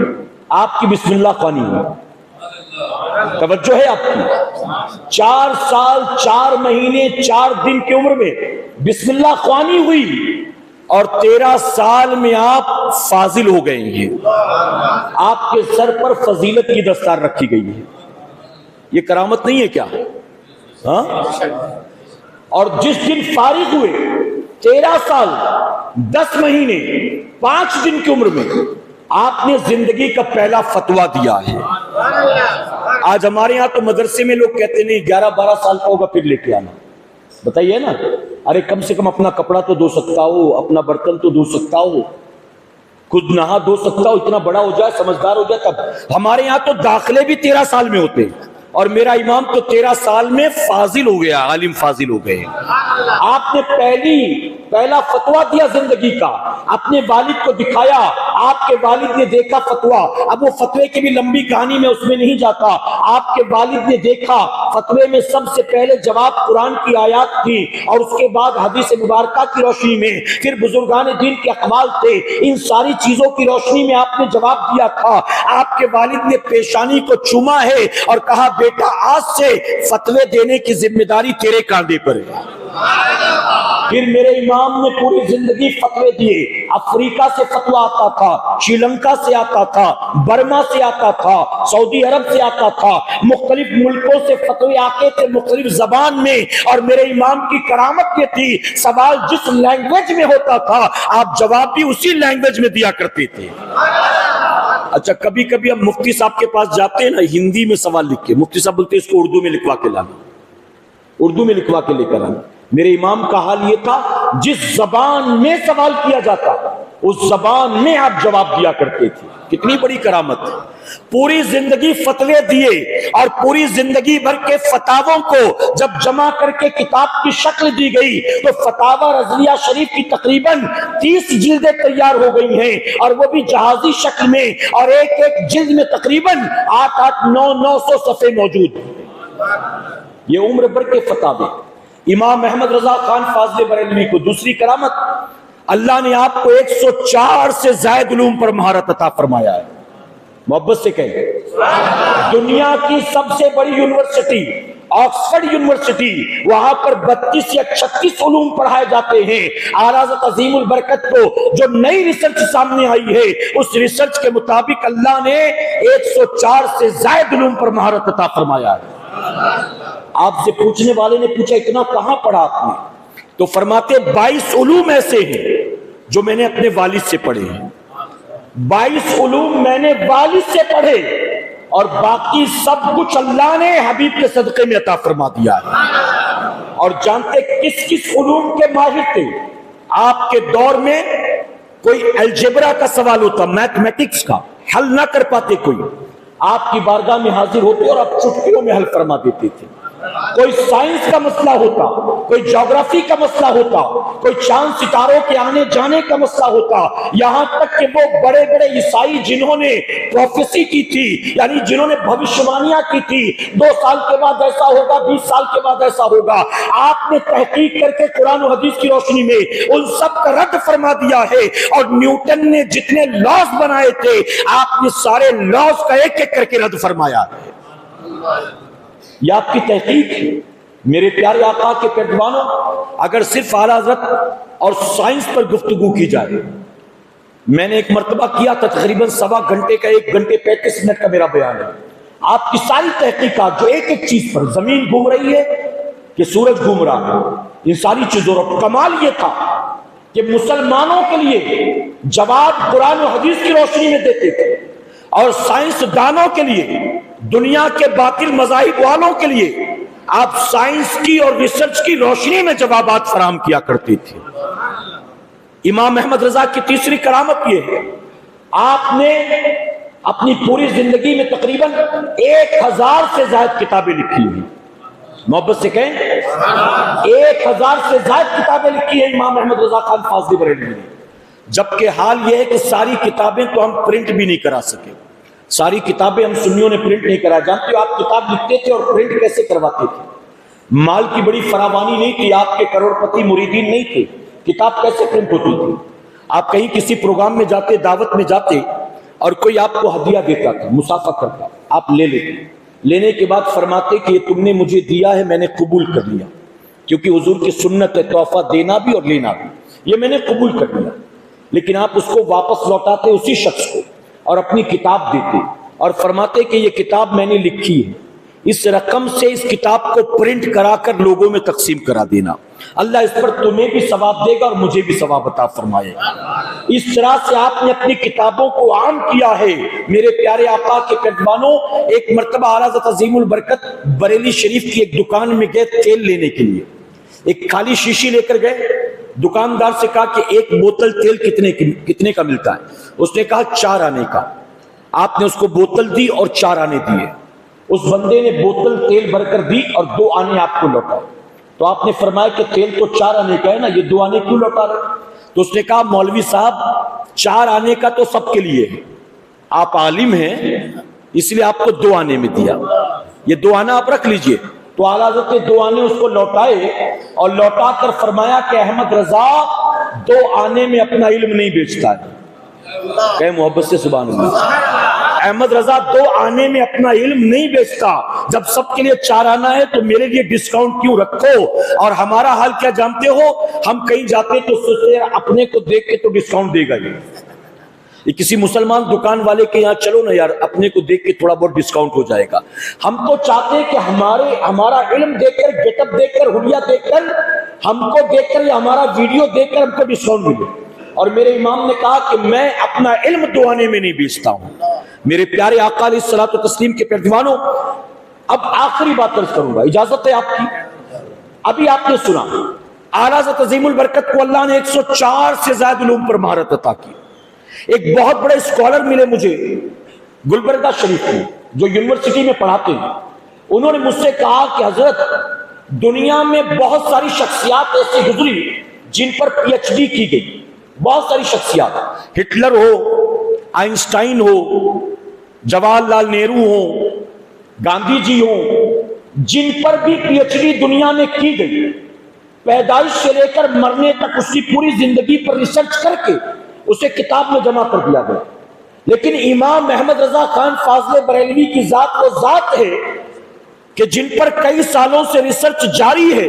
آپ کی بسم اللہ خوانی ہوئی، توجہ ہے آپ کی؟ 4 سال 4 مہینے 4 دن کی عمر میں بسم اللہ خوانی ہوئی اور 13 سال میں آپ فاضل ہو گئے ہیں، آپ کے سر پر فضیلت کی دستار رکھی گئی ہے۔ یہ کرامت نہیں ہے کیا؟ ہاں؟ اور جس دن فارغ ہوئے 13 سال 10 مہینے 5 دن کی عمر میں آپ نے زندگی کا پہلا فتویٰ دیا ہے۔ آج ہمارے ہاں تو مدرسے میں لوگ کہتے نہیں 11-12 سال کا ہوگا پھر لے کے آنا، بتائیے نا، ارے کم سے کم اپنا کپڑا تو دھو سکتا ہو، اپنا برتن تو دھو سکتا ہو، خود نہا دھو سکتا ہو، اتنا بڑا ہو جائے سمجھدار ہو جائے تب۔ ہمارے یہاں تو داخلے بھی 13 سال میں ہوتے ہیں اور میرا امام تو 13 سال میں فاضل ہو گیا، عالم فاضل ہو گئے۔ آپ نے پہلا فتویٰ دیا زندگی کا، اپنے والد کو دکھایا، آپ کے والد نے دیکھا فتویٰ، اب وہ فتوے کی بھی لمبی کہانی میں اس میں نہیں جاتا، آپ کے والد نے دیکھا فتوے میں سب سے پہلے جواب قرآن کی آیات تھی اور اس کے بعد حدیث مبارکہ کی روشنی میں پھر بزرگان دین کے اقوال تھے، ان ساری چیزوں کی روشنی میں آپ نے جواب دیا تھا۔ آپ کے والد نے پیشانی کو چوما ہے اور کہا بیٹا آج سے فتوے دینے کی ذمہ داری تیرے کاندھے پر ہے۔ پھر میرے امام نے پوری زندگی فتوے دیے، افریقہ سے فتویٰ آتا تھا، شری لنکا سے آتا تھا، برما سے آتا تھا، سعودی عرب سے آتا تھا، مختلف ملکوں سے فتوے آتے تھے مختلف زبان میں، اور میرے امام کی کرامت یہ تھی سوال جس لینگویج میں ہوتا تھا آپ جواب بھی اسی لینگویج میں دیا کرتے تھے۔ اچھا کبھی کبھی ہم مفتی صاحب کے پاس جاتے ہیں نا، ہندی میں سوال لکھ کے، مفتی صاحب بولتے ہیں اس کو اردو میں لکھوا کے لانا، اردو میں لکھوا کے لے کر آنا۔ میرے امام کا حال یہ تھا جس زبان میں سوال کیا جاتا اس زبان میں آپ جواب دیا کرتے تھے. کتنی بڑی کرامت ہے. پوری زندگی فتوے دیے اور پوری زندگی بھر کے فتاووں کو جب جمع کر کے کتاب کی شکل دی گئی تو فتاوی رضویہ شریف کی تقریباً 30 جلدیں تیار ہو گئی ہیں, اور وہ بھی جہازی شکل میں, اور ایک ایک جلد میں تقریباً 800-900 صفحے موجود ہیں. یہ عمر بھر کے فتاوے. امام احمد رضا خان فاضل بریلوی کو دوسری کرامت, اللہ نے آپ کو 104 سے زائد علوم پر مہارت عطا فرمایا ہے. محبت سے کہیں, دنیا کی سب سے بڑی یونیورسٹی آکسفورڈ یونیورسٹی, وہاں پر 32 یا 36 علوم پڑھائے جاتے ہیں. اعلیٰ حضرت عظیم البرکت کو جو نئی ریسرچ سامنے آئی ہے, اس ریسرچ کے مطابق اللہ نے 104 سے زائد علوم پر مہارت عطا فرمایا ہے. آپ سے پوچھنے والے نے پوچھا اتنا کہاں پڑھا آپ نے؟ تو فرماتے 22 علوم ایسے ہیں جو میں نے اپنے والد سے پڑھے ہیں. 22 علوم میں نے والد سے پڑھے, اور باقی سب کچھ اللہ نے حبیب کے صدقے میں عطا فرما دیا ہے. اور جانتے کس کس علوم کے ماہر تھے آپ کے دور میں؟ کوئی الجبرا کا سوال ہوتا, میتھمیٹکس کا حل نہ کر پاتے کوئی, آپ کی بارگاہ میں حاضر ہوتے اور آپ چٹکیوں میں حل فرما دیتے تھے. کوئی سائنس کا مسئلہ ہوتا, کوئی جغرافی کا مسئلہ ہوتا, کوئی چاند ستاروں کے آنے جانے کا مسئلہ ہوتا, یہاں تک کہ وہ بڑے بڑے عیسائی جنہوں نے پروفیسی کی تھی, یعنی جنہوں نے بھوشوانیاں کی تھی 2 سال کے بعد ایسا ہوگا, 20 سال کے بعد ایسا ہوگا, آپ نے تحقیق کر کے قرآن و حدیث کی روشنی میں ان سب کا رد فرما دیا ہے. اور نیوٹن نے جتنے لاز بنائے تھے آپ نے سارے لاز کا ایک ایک کر کے رد فرمایا ہے. یہ آپ کی تحقیق ہے. میرے پیارے آقا کے پیروانوں, اگر صرف اعلیٰ حضرت اور سائنس پر گفتگو کی جائے, میں نے ایک مرتبہ کیا تھا تقریباً 1.25 گھنٹے کا, 1 گھنٹے 35 منٹ کا میرا بیان ہے. آپ کی ساری تحقیقات جو ایک ایک چیز پر, زمین گھوم رہی ہے کہ سورج گھوم رہا ہے, ان ساری چیزوں پر کمال یہ تھا کہ مسلمانوں کے لیے جواب قرآن و حدیث کی روشنی میں دیتے تھے, اور سائنس دانوں کے لیے, دنیا کے باطل مذاہب والوں کے لیے آپ سائنس کی اور ریسرچ کی روشنی میں جوابات فراہم کیا کرتے تھے. امام احمد رضا کی تیسری کرامت یہ ہے, آپ نے اپنی پوری زندگی میں تقریباً 1000 سے زائد کتابیں لکھی ہیں. محبت سے کہیں, 1000 سے زائد کتابیں لکھی ہیں امام احمد رضا خان فاضل بریلوی نے. جبکہ حال یہ ہے کہ ساری کتابیں تو ہم پرنٹ بھی نہیں کرا سکے, ساری کتابیں ہم سنیوں نے پرنٹ نہیں کرا. جانتے ہو آپ کتاب لکھتے تھے اور پرنٹ کیسے کرواتے تھے؟ مال کی بڑی فراوانی نہیں تھی, آپ کے کروڑ پتی مریدین نہیں تھے, کتاب کیسے پرنٹ ہوتی تھی؟ آپ کہیں کسی پروگرام میں جاتے, دعوت میں جاتے, اور کوئی آپ کو ہدیہ دیتا تھا, مسافہ کرتا, آپ لے لیتے, لینے کے بعد فرماتے کہ یہ تم نے مجھے دیا ہے, میں نے قبول کر لیا, کیونکہ حضور کی سنت ہے تحفہ دینا بھی اور لینا بھی, یہ میں نے قبول کر لیا. لیکن آپ اس کو واپس لوٹاتے اسی شخص کو اور اپنی کتاب دیتے اور فرماتے کہ یہ کتاب میں نے لکھی ہے, اس رقم سے اس کتاب کو پرنٹ کرا کر لوگوں میں تقسیم کرا دینا, اللہ اس پر تمہیں بھی ثواب دے گا اور مجھے بھی ثواب عطا فرمائے گا. اس طرح سے آپ نے اپنی کتابوں کو عام کیا ہے. میرے پیارے آقا کے پیروانوں, ایک مرتبہ اعلیٰ حضرت عظیم البرکت بریلی شریف کی ایک دکان میں گئے تیل لینے کے لیے, ایک خالی شیشی لے کر گئے. دکاندار سے کہا کہ ایک بوتل تیل کتنے کا ملتا ہے؟ اس نے کہا 4 آنے کا. آپ نے اس کو بوتل دی اور 4 آنے دیے. اس بندے نے بوتل تیل بھر کر دی اور 2 آنے آپ کو لوٹائے. تو آپ نے فرمایا کہ تیل تو 4 آنے کا ہے نا, یہ 2 آنے کیوں لوٹا رہے؟ تو اس نے کہا مولوی صاحب 4 آنے کا تو سب کے لیے ہے, آپ عالم ہیں اس لیے آپ کو 2 آنے میں دیا, یہ 2 آنا آپ رکھ لیجئے. تو اعلیٰ حضرت نے 2 آنے اس کو لوٹائے اور لوٹا کر فرمایا کہ احمد رضا 2 آنے میں اپنا علم نہیں بیچتا ہے. کہ محبت سے سبحان اللہ. احمد رضا 2 آنے میں اپنا علم نہیں بیچتا. جب سب کے لیے 4 آنا ہے تو میرے لیے ڈسکاؤنٹ کیوں رکھو؟ اور ہمارا حال کیا جانتے ہو, ہم کہیں جاتے تو سوچتے ہیں اپنے کو دیکھ کے تو ڈسکاؤنٹ دے گا یہ کسی مسلمان دکان والے کے یہاں چلو نا یار, اپنے کو دیکھ کے تھوڑا بہت ڈسکاؤنٹ ہو جائے گا. ہم تو چاہتے ہیں کہ ہمارا علم دیکھ کر, گیٹ اپ دیکھ کر, حلیہ دیکھ کر, ہم کو دیکھ کر یا ہمارا ویڈیو دیکھ کر ہم کو ڈسکاؤنٹ ملے. اور میرے امام نے کہا کہ میں اپنا علم 2 آنے میں نہیں بیچتا ہوں. میرے پیارے آقا علیہ الصلوۃ والتسلیم کے پیروانوں, اب آخری بات عرض کروں گا, اجازت ہے آپ کی؟ ابھی آپ نے سنا اعلیٰ حضرت عظیم البرکت کو اللہ نے 104 سے زائد علوم پر مہارت عطا کی. ایک بہت بڑے اسکالر ملے مجھے گلبرگہ شریف میں جو یونیورسٹی میں پڑھاتے ہیں. انہوں نے مجھ سے کہا کہ حضرت دنیا میں بہت ساری شخصیات ایسی گزری جن پر پی ایچ ڈی کی گئی. بہت ساری شخصیات, ہٹلر ہو, آئنسٹائن ہو, جواہر لال نہرو ہو, گاندھی جی ہوں, جن پر بھی پی ایچ ڈی دنیا میں کی گئی. پیدائش سے لے کر مرنے تک اس کی پوری زندگی پر ریسرچ کر کے اسے کتاب میں جمع کر دیا گیا. لیکن امام احمد رضا خان فاضل بریلوی کی ذات وہ ذات ہے کہ جن پر کئی سالوں سے ریسرچ جاری ہے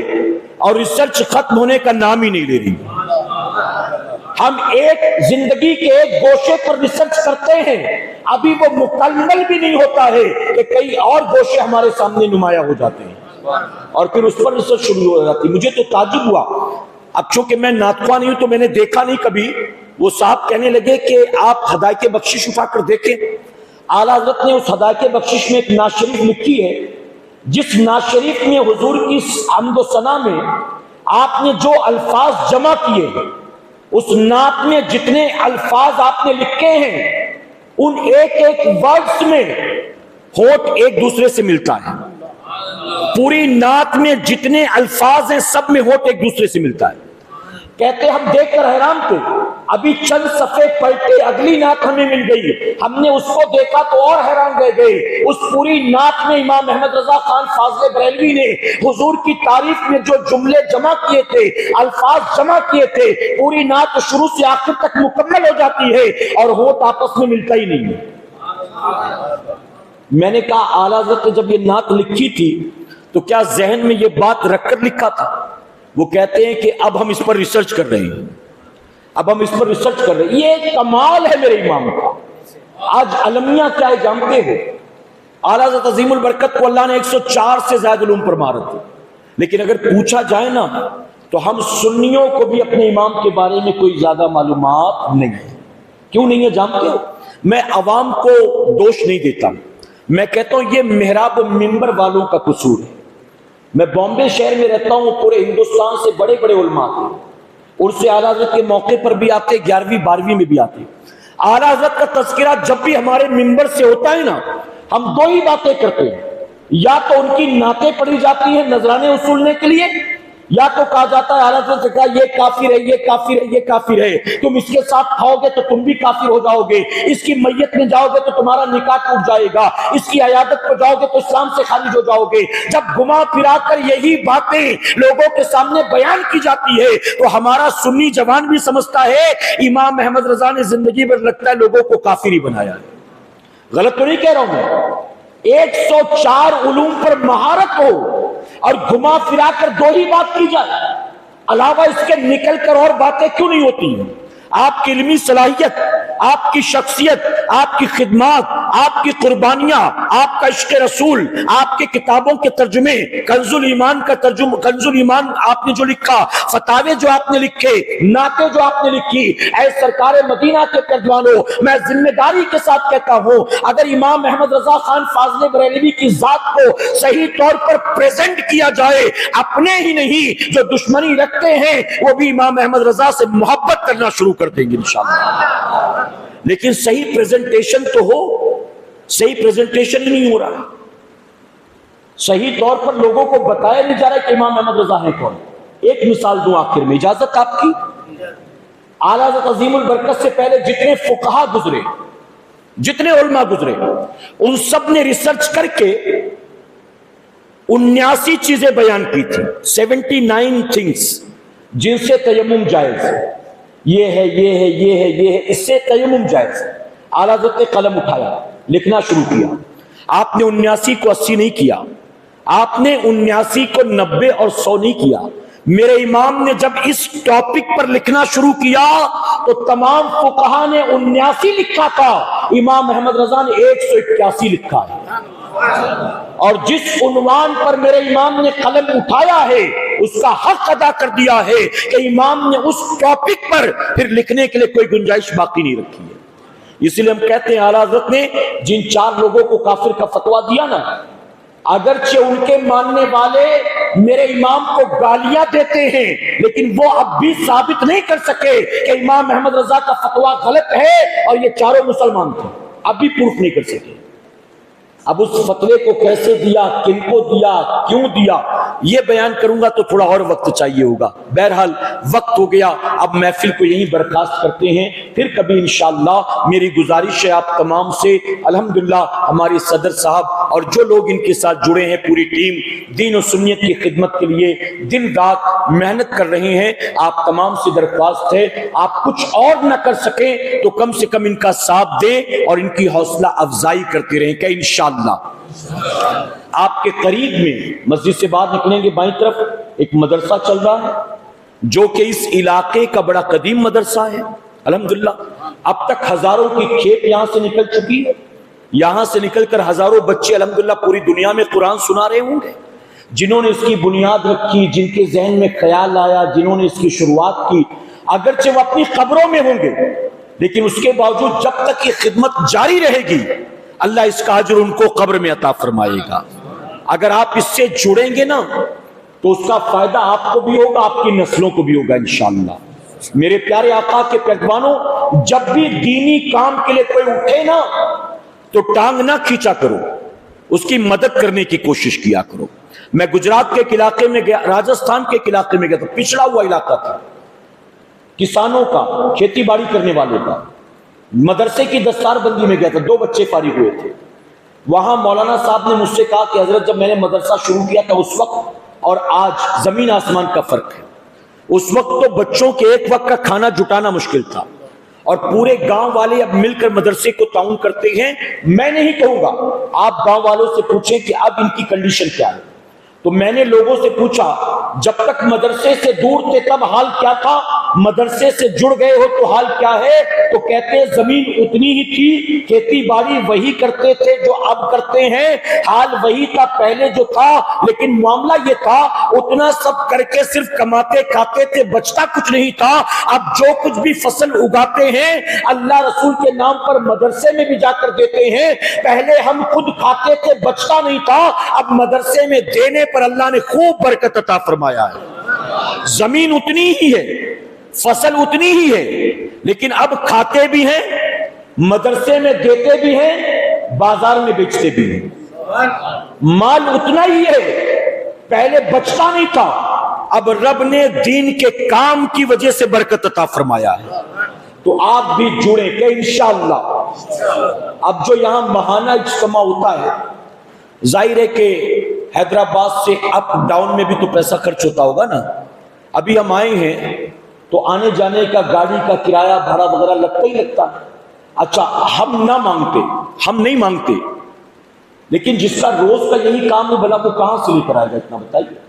اور ریسرچ ختم ہونے کا نام ہی نہیں لے رہی. ہم ایک زندگی کے ایک گوشے پر ریسرچ کرتے ہیں, ابھی وہ مکمل بھی نہیں ہوتا ہے کہ کئی اور گوشے ہمارے سامنے نمایاں ہو جاتے ہیں اور پھر اس پر ریسرچ شروع ہو جاتی. مجھے تو تعجب ہوا, اب چونکہ میں ناطقہ نہیں ہوں تو میں نے دیکھا نہیں کبھی. وہ صاحب کہنے لگے کہ آپ ہدایت بخشش اٹھا کر دیکھیں. اعلیٰ حضرت نے اس ہدایت بخشش میں ایک نعت شریف لکھی ہے, جس نعت شریف میں حضور کی حمد و ثنا میں آپ نے جو الفاظ جمع کیے ہیں, اس نعت میں جتنے الفاظ آپ نے لکھے ہیں ان ایک ایک ورڈز میں ہونٹ ایک دوسرے سے ملتا ہے. پوری نعت میں جتنے الفاظ ہیں سب میں ہونٹ ایک دوسرے سے ملتا ہے. کہتے ہم دیکھ کر حیران تھے, ابھی چند صفحے پلٹے اگلی نعت ہمیں مل گئی, ہم نے اس کو دیکھا تو اور حیران رہ گئے. اس پوری نعت میں امام احمد رضا خان فاضل بریلوی نے حضور کی تعریف میں جو جملے جمع کیے تھے, الفاظ جمع کیے تھے, پوری نعت شروع سے آخر تک مکمل ہو جاتی ہے اور ہونٹ آپس میں ملتا ہی نہیں ہے. میں نے کہا اعلیٰ حضرت نے جب یہ نعت لکھی تھی تو کیا ذہن میں یہ بات رکھ کر لکھا تھا؟ وہ کہتے ہیں کہ اب ہم اس پر ریسرچ کر رہے ہیں, اب ہم اس پر ریسرچ کر رہے ہیں. یہ کمال ہے میرے امام کا. آج المیہ کیا ہے جانتے ہو؟ اعلیٰ حضرت عظیم البرکت کو اللہ نے 104 سے زائد علوم پر مہارت دی. لیکن اگر پوچھا جائے نا تو ہم سنیوں کو بھی اپنے امام کے بارے میں کوئی زیادہ معلومات نہیں ہے. کیوں نہیں ہے جانتے ہو؟ میں عوام کو دوش نہیں دیتا, میں کہتا ہوں یہ محراب و منبر والوں کا قصور ہے. میں بامبے شہر میں رہتا ہوں, پورے ہندوستان سے بڑے بڑے علماء آتے ہیں, عرص اعلیٰ حضرت کے موقع پر بھی آتے, 11ویں 12ویں میں بھی آتے. اعلیٰ حضرت کا تذکرہ جب بھی ہمارے منبر سے ہوتا ہے نا, ہم دو ہی باتیں کرتے ہیں, یا تو ان کی نعتیں پڑھی جاتی ہیں نذرانے وصولنے کے لیے, یا تو کہا جاتا ہے اعلیٰ حضرت سے کہا یہ کافر ہے, یہ کافر ہے, یہ کافر ہے, تم اس کے ساتھ کھاؤ گے تو تم بھی کافر ہو جاؤ گے, اس کی میت میں جاؤ گے تو تمہارا نکاح ٹوٹ جائے گا, اس کی عیادت پر جاؤ گے تو اسلام سے خارج ہو جاؤ گے. جب گھما پھرا کر یہی باتیں لوگوں کے سامنے بیان کی جاتی ہے تو ہمارا سنی جوان بھی سمجھتا ہے امام احمد رضا نے زندگی بھر لگتا ہے لوگوں کو کافر ہی بنایا ہے. غلط تو نہیں کہہ رہا ہوں میں. 104 علوم پر مہارت ہو اور گھما پھرا کر دو ہی بات کی جائے, علاوہ اس کے نکل کر اور باتیں کیوں نہیں ہوتی ہیں؟ آپ کی علمی صلاحیت, آپ کی شخصیت, آپ کی خدمات, آپ کی قربانیاں, آپ کا عشق رسول, آپ کے کتابوں کے ترجمے, کنز الایمان کا ترجمہ, کنز الایمان آپ نے جو لکھا, فتاوے جو آپ نے لکھے, نعتیں جو آپ نے لکھی, اے سرکار مدینہ کے ترجمانوں, میں ذمہ داری کے ساتھ کہتا ہوں اگر امام احمد رضا خان فاضل بریلوی کی ذات کو صحیح طور پر پریزنٹ کیا جائے, اپنے ہی نہیں جو دشمنی رکھتے ہیں وہ بھی امام احمد رضا سے محبت کرنا شروع کر دیں گے انشاءاللہ. لیکن صحیح پریزنٹیشن تو ہو, صحیح پریزنٹیشن نہیں ہو رہا, صحیح طور پر لوگوں کو بتایا نہیں جا رہا کہ امام احمد رضا ہے کون. ایک مثال دوں آخر میں, اجازت آپ کی. اعلیٰ حضرت عظیم البرکت سے پہلے جتنے فقہا گزرے, جتنے علماء گزرے, ان سب نے ریسرچ کر کے 79 چیزیں بیان کی تھی, 79 تھنگس جن سے تیمم جائز ہے. یہ ہے, یہ ہے, یہ ہے, یہ ہے, اس سے تیمم جائز ہے. اعلیٰ حضرت نے قلم اٹھایا, لکھنا شروع کیا. آپ نے 79 کو 80 نہیں کیا, آپ نے 79 کو 90 اور 100 نہیں کیا. میرے امام نے جب اس ٹاپک پر لکھنا شروع کیا تو تمام فقہا نے 79 لکھا تھا, امام احمد رضا نے 181 لکھا ہے. اور جس عنوان پر میرے امام نے قلم اٹھایا ہے اس کا حق ادا کر دیا ہے کہ امام نے اس ٹاپک پر پھر لکھنے کے لیے کوئی گنجائش باقی نہیں رکھی ہے. اس لیے ہم کہتے ہیں اعلیٰ حضرت نے جن 4 لوگوں کو کافر کا فتویٰ دیا نا, اگرچہ ان کے ماننے والے میرے امام کو گالیاں دیتے ہیں، لیکن وہ اب بھی ثابت نہیں کر سکے کہ امام احمد رضا کا فتویٰ غلط ہے اور یہ چاروں مسلمان تھے، اب بھی پروف نہیں کر سکے۔ اب اس فتوے کو کیسے دیا، کن کو دیا، کیوں دیا، یہ بیان کروں گا تو تھوڑا اور وقت چاہیے ہوگا۔ بہرحال وقت ہو گیا، اب محفل کو یہیں برخاست کرتے ہیں، پھر کبھی انشاءاللہ میری گزارش ہے آپ تمام سے، الحمدللہ ہمارے صدر صاحب اور جو لوگ ان کے ساتھ جڑے ہیں، پوری ٹیم دین و سنت کی خدمت کے لیے دن رات محنت کر رہے ہیں، آپ تمام سے درخواست ہے آپ کچھ اور نہ کر سکیں تو کم سے کم ان کا ساتھ دیں اور ان کی حوصلہ افزائی کرتے رہیں کہ انشاءاللہ آپ کے قریب میں مسجد سے باہر نکلیں گے بائیں طرف ایک مدرسہ چل رہا ہے جو کہ اس علاقے کا بڑا قدیم مدرسہ ہے الحمدللہ۔ اب تک ہزاروں کی کھیپ یہاں سے نکل چکی ہے، یہاں سے نکل کر ہزاروں بچے الحمدللہ پوری دنیا میں قرآن سنا رہے ہوں گے۔ جنہوں نے اس کی بنیاد رکھی، جن کے ذہن میں خیال آیا، جنہوں نے اس کی شروعات کی، اگرچہ وہ اپنی قبروں میں ہوں گے لیکن اس کے باوجود جب تک یہ خدمت جاری رہے گی اللہ اس کا اجر ان کو قبر میں عطا فرمائے گا۔ اگر آپ اس سے جڑیں گے نا تو اس کا فائدہ آپ کو بھی ہوگا، آپ کی نسلوں کو بھی ہوگا انشاءاللہ۔ میرے پیارے آقا کے پیغمبروں، جب بھی دینی کام کے لیے کوئی اٹھے نا تو ٹانگ نہ کھینچا کرو، اس کی مدد کرنے کی کوشش کیا کرو۔ میں گجرات کے علاقے میں گیا، راجستھان کے علاقے میں گیا تھا، پچھڑا ہوا علاقہ تھا، کسانوں کا، کھیتی باڑی کرنے والوں کا۔ مدرسے کی دستار بندی میں گیا تھا، 2 بچے فارغ ہوئے تھے۔ وہاں مولانا صاحب نے مجھ سے کہا کہ حضرت جب میں نے مدرسہ شروع کیا تھا اس وقت اور آج زمین آسمان کا فرق ہے۔ اس وقت تو بچوں کے ایک وقت کا کھانا جٹانا مشکل تھا اور پورے گاؤں والے اب مل کر مدرسے کو تعاون کرتے ہیں۔ میں نہیں کہوں گا، آپ گاؤں والوں سے پوچھیں کہ اب ان کی کنڈیشن کیا ہے۔ تو میں نے لوگوں سے پوچھا جب تک مدرسے سے دور تھے تب حال کیا تھا، مدرسے سے جڑ گئے ہو تو حال کیا ہے؟ تو کہتے ہیں زمین اتنی ہی تھی، کھیتی باڑی وہی کرتے تھے جو اب کرتے ہیں، حال وہی تھا پہلے جو تھا، لیکن معاملہ یہ تھا اتنا سب کر کے صرف کماتے کھاتے تھے، بچتا کچھ نہیں تھا۔ اب جو کچھ بھی فصل اگاتے ہیں اللہ رسول کے نام پر مدرسے میں بھی جا کر دیتے ہیں۔ پہلے ہم خود کھاتے تھے، بچتا نہیں تھا، اب مدرسے میں دینے پر اللہ نے خوب برکت عطا فرمایا ہے۔ زمین اتنی ہی ہے، فصل اتنی ہی ہے، لیکن اب کھاتے بھی ہیں، مدرسے میں دیتے بھی ہیں، بازار میں بیچتے بھی ہیں۔ مال اتنا ہی ہے، پہلے بچتا نہیں تھا، اب رب نے دین کے کام کی وجہ سے برکت عطا فرمایا ہے۔ تو آپ بھی جڑیں کہ انشاءاللہ اب جو یہاں ماہانہ اجتماع ہوتا ہے، ظاہر ہے کہ حیدرآباد سے اپ ڈاؤن میں بھی تو پیسہ خرچ ہوتا ہوگا نا۔ ابھی ہم آئے ہیں تو آنے جانے کا گاڑی کا کرایہ بھاڑا وغیرہ لگتا ہی لگتا ہے۔ اچھا ہم نہ مانگتے، ہم نہیں مانگتے، لیکن جس کا روز کا یہی کام ہے بھلا وہ کہاں سے لے کر آئے گا اتنا بتائیے؟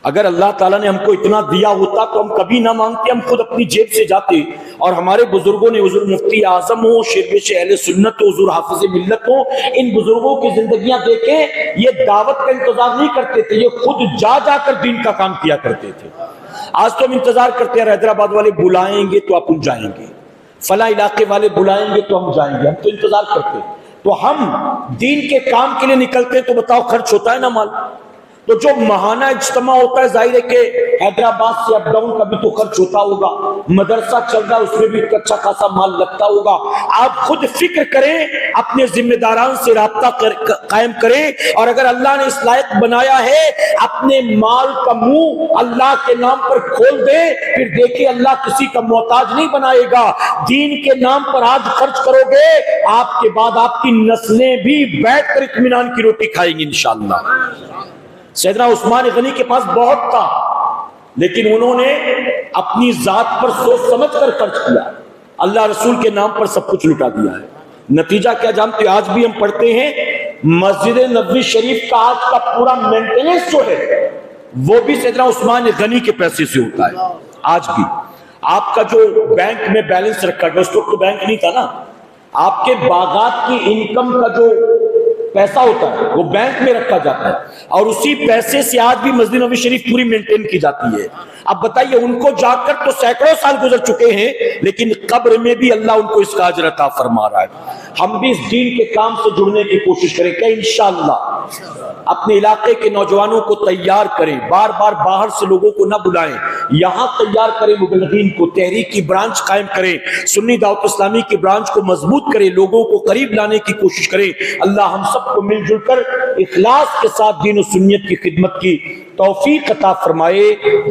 اگر اللہ تعالیٰ نے ہم کو اتنا دیا ہوتا تو ہم کبھی نہ مانگتے، ہم خود اپنی جیب سے جاتے۔ اور ہمارے بزرگوں نے، حضور مفتی اعظم ہو، شیربیش اہل سنت ہو، حضور حافظ ملت ہو، ان بزرگوں کی زندگیاں دیکھیں، یہ دعوت کا انتظار نہیں کرتے تھے، یہ خود جا جا کر دین کا کام کیا کرتے تھے۔ آج تو ہم انتظار کرتے ہیں حیدرآباد والے بلائیں گے تو آپ جائیں گے، فلاں علاقے والے بلائیں گے تو ہم جائیں گے، ہم تو انتظار کرتے ہیں۔ تو ہم دین کے کام کے لیے نکلتے ہیں تو بتاؤ خرچ ہوتا ہے نا مال؟ تو جو ماہانہ اجتماع ہوتا ہے ظاہر ہے کہ حیدرآباد سے اپ ڈاؤن کا بھی تو خرچ ہوتا ہوگا، مدرسہ چل رہا ہے اس میں بھی اچھا خاصا مال لگتا ہوگا۔ آپ خود فکر کریں، اپنے ذمہ داران سے رابطہ قائم کریں، اور اگر اللہ نے اس لائق بنایا ہے اپنے مال کا منہ اللہ کے نام پر کھول دیں، پھر دیکھیں اللہ کسی کا محتاج نہیں بنائے گا۔ دین کے نام پر آج خرچ کرو گے، آپ کے بعد آپ کی نسلیں بھی بیٹھ کر اطمینان کی روٹی کھائیں گی انشاءاللہ۔ سیدنا عثمان غنی کے پاس بہت تھا، لیکن انہوں نے اپنی ذات پر سوچ سمجھ کر خرچ کیا، اللہ رسول کے نام پر سب کچھ لٹا دیا ہے۔ نتیجہ کیا جانتے ہیں؟ آج بھی ہم پڑھتے ہیں مسجد نبوی شریف کا آج کا پورا مینٹیننس جو ہے وہ بھی سیدنا عثمان غنی کے پیسے سے ہوتا ہے۔ آج بھی آپ کا جو بینک میں بیلنس رکھا گیا، اس وقت تو بینک نہیں تھا نا، آپ کے باغات کی انکم کا جو پیسہ ہوتا ہے وہ بینک میں رکھا جاتا ہے، اور اسی پیسے سے آج بھی مسجد نبوی شریف پوری مینٹین کی جاتی ہے۔ اب بتائیے ان کو جا کر تو سینکڑوں سال گزر چکے ہیں، لیکن قبر میں بھی اللہ ان کو اس کا اجر عطا فرما رہا ہے۔ ہم بھی اس دین کے کام سے جڑنے کی کوشش کریں کہ انشاءاللہ اپنے علاقے کے نوجوانوں کو تیار کریں، بار بار باہر سے لوگوں کو نہ بلائیں، یہاں تیار کریں مبلغین کو، تحریک کی برانچ قائم کریں، سنی دعوت اسلامی کی برانچ کو مضبوط کریں، لوگوں کو قریب لانے کی کوشش کریں۔ اللہ ہم سب کو مل جل کر اخلاص کے ساتھ دین و سنت کی خدمت کی توفیق عطا فرمائے۔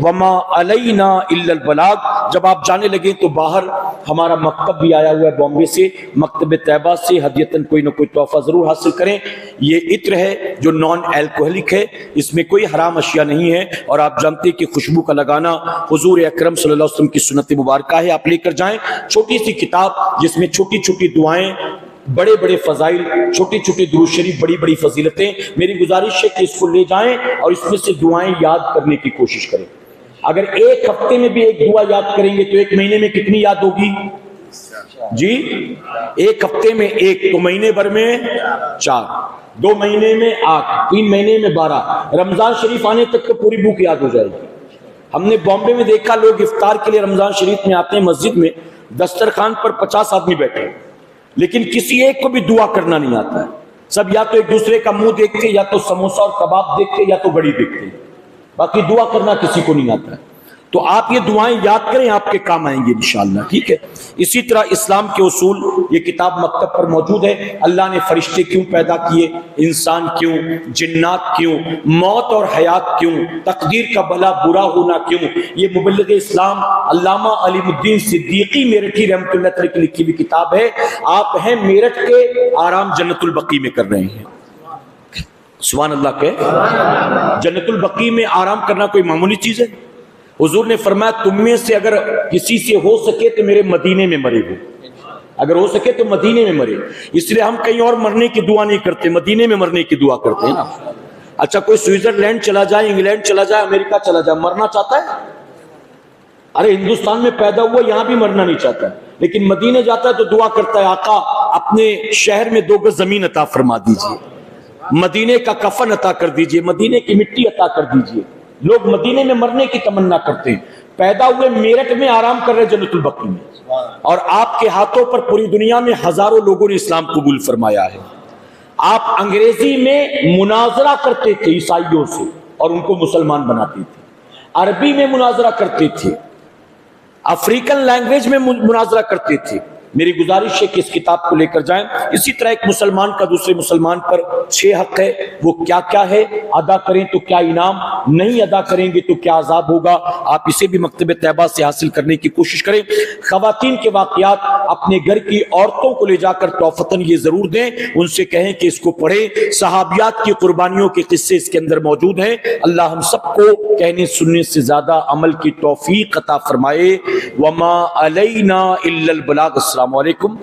وما علینا الا البلاغ۔ جب آپ جانے لگیں تو باہر ہمارا مکتب بھی آیا ہوا ہے بامبے سے، مکتب طیبہ سے ہدیتاً کوئی نہ کوئی تحفہ ضرور حاصل کریں۔ یہ عطر ہے جو نان الکوہلک ہے، اس میں کوئی حرام اشیاء نہیں ہے، اور آپ جانتے ہیں کہ خوشبو کا لگانا حضور اکرم صلی اللہ علیہ وسلم کی سنت مبارکہ ہے، آپ لے کر جائیں۔ چھوٹی سی کتاب جس میں چھوٹی چھوٹی دعائیں، بڑے بڑے فضائل، چھوٹی چھوٹی درود شریف، بڑی بڑی فضیلتیں، میری گزارش ہے کہ اس کو لے جائیں اور اس میں سے دعائیں یاد کرنے کی کوشش کریں۔ اگر ایک ہفتے میں بھی ایک دعا یاد کریں گے تو ایک مہینے میں کتنی یاد ہوگی جی؟ ایک ہفتے میں ایک، تو مہینے بھر میں 4، 2 مہینے میں 8، 3 مہینے میں 12، رمضان شریف آنے تک تو پوری بک یاد ہو جائے گی۔ ہم نے بامبے میں دیکھا لوگ افطار کے لیے رمضان شریف میں آتے ہیں، مسجد میں دسترخوان پر 50 آدمی بیٹھے، لیکن کسی ایک کو بھی دعا کرنا نہیں آتا ہے۔ سب یا تو ایک دوسرے کا منہ دیکھتے، یا تو سموسہ اور کباب دیکھتے، یا تو گڑی دیکھتے، باقی دعا کرنا کسی کو نہیں آتا ہے۔ تو آپ یہ دعائیں یاد کریں، آپ کے کام آئیں گے انشاءاللہ، ٹھیک ہے؟ اسی طرح اسلام کے اصول، یہ کتاب مکتب پر موجود ہے۔ اللہ نے فرشتے کیوں پیدا کیے، انسان کیوں، جنات کیوں، موت اور حیات کیوں، تقدیر کا بھلا برا ہونا کیوں، یہ مبلغ اسلام علامہ علیم الدین صدیقی میرٹھی رحمۃ اللہ علیہ کی لکھی ہوئی کتاب ہے۔ آپ ہیں میرٹھ کے، آرام جنت البقیع میں کر رہے ہیں، سبحان اللہ کے، جنت البقیع میں آرام کرنا کوئی معمولی چیز ہے؟ حضور نے فرمایا تم میں سے اگر کسی سے ہو سکے تو میرے مدینے میں مرے، اگر ہو سکے تو مدینے میں مرے۔ اس لیے ہم کہیں اور مرنے کی دعا نہیں کرتے، مدینے میں مرنے کی دعا کرتے ہیں نا۔ اچھا کوئی سوئٹزرلینڈ چلا جائے، انگلینڈ چلا جائے، امریکہ چلا جائے، مرنا چاہتا ہے؟ ارے ہندوستان میں پیدا ہوا، یہاں بھی مرنا نہیں چاہتا، لیکن مدینے جاتا ہے تو دعا کرتا ہے آقا اپنے شہر میں 2 گز زمین عطا فرما دیجئے، مدینے کا کفن عطا کر دیجئے، مدینے کی مٹی عطا کر دیجئے۔ لوگ مدینے میں مرنے کی تمنا کرتے ہیں، پیدا ہوئے میرٹھ میں آرام کر رہے جنت البقیع میں، اور آپ کے ہاتھوں پر پوری دنیا میں ہزاروں لوگوں نے اسلام قبول فرمایا ہے۔ آپ انگریزی میں مناظرہ کرتے تھے عیسائیوں سے اور ان کو مسلمان بناتے تھے، عربی میں مناظرہ کرتے تھے، افریقن لینگویج میں مناظرہ کرتے تھے۔ میری گزارش ہے کہ اس کتاب کو لے کر جائیں۔ اسی طرح ایک مسلمان کا دوسرے مسلمان پر 6 حق ہے، وہ کیا کیا ہے، ادا کریں تو کیا انعام، نہیں ادا کریں گے تو کیا عذاب ہوگا، آپ اسے بھی مکتب طیبہ سے حاصل کرنے کی کوشش کریں۔ خواتین کے واقعات اپنے گھر کی عورتوں کو لے جا کر توفتاً یہ ضرور دیں، ان سے کہیں کہ اس کو پڑھیں، صحابیات کی قربانیوں کے قصے اس کے اندر موجود ہیں۔ اللہ ہم سب کو کہنے سننے سے زیادہ عمل کی توفیق عطا فرمائے۔ وما علینا الا البلاغ۔ السلام علیکم۔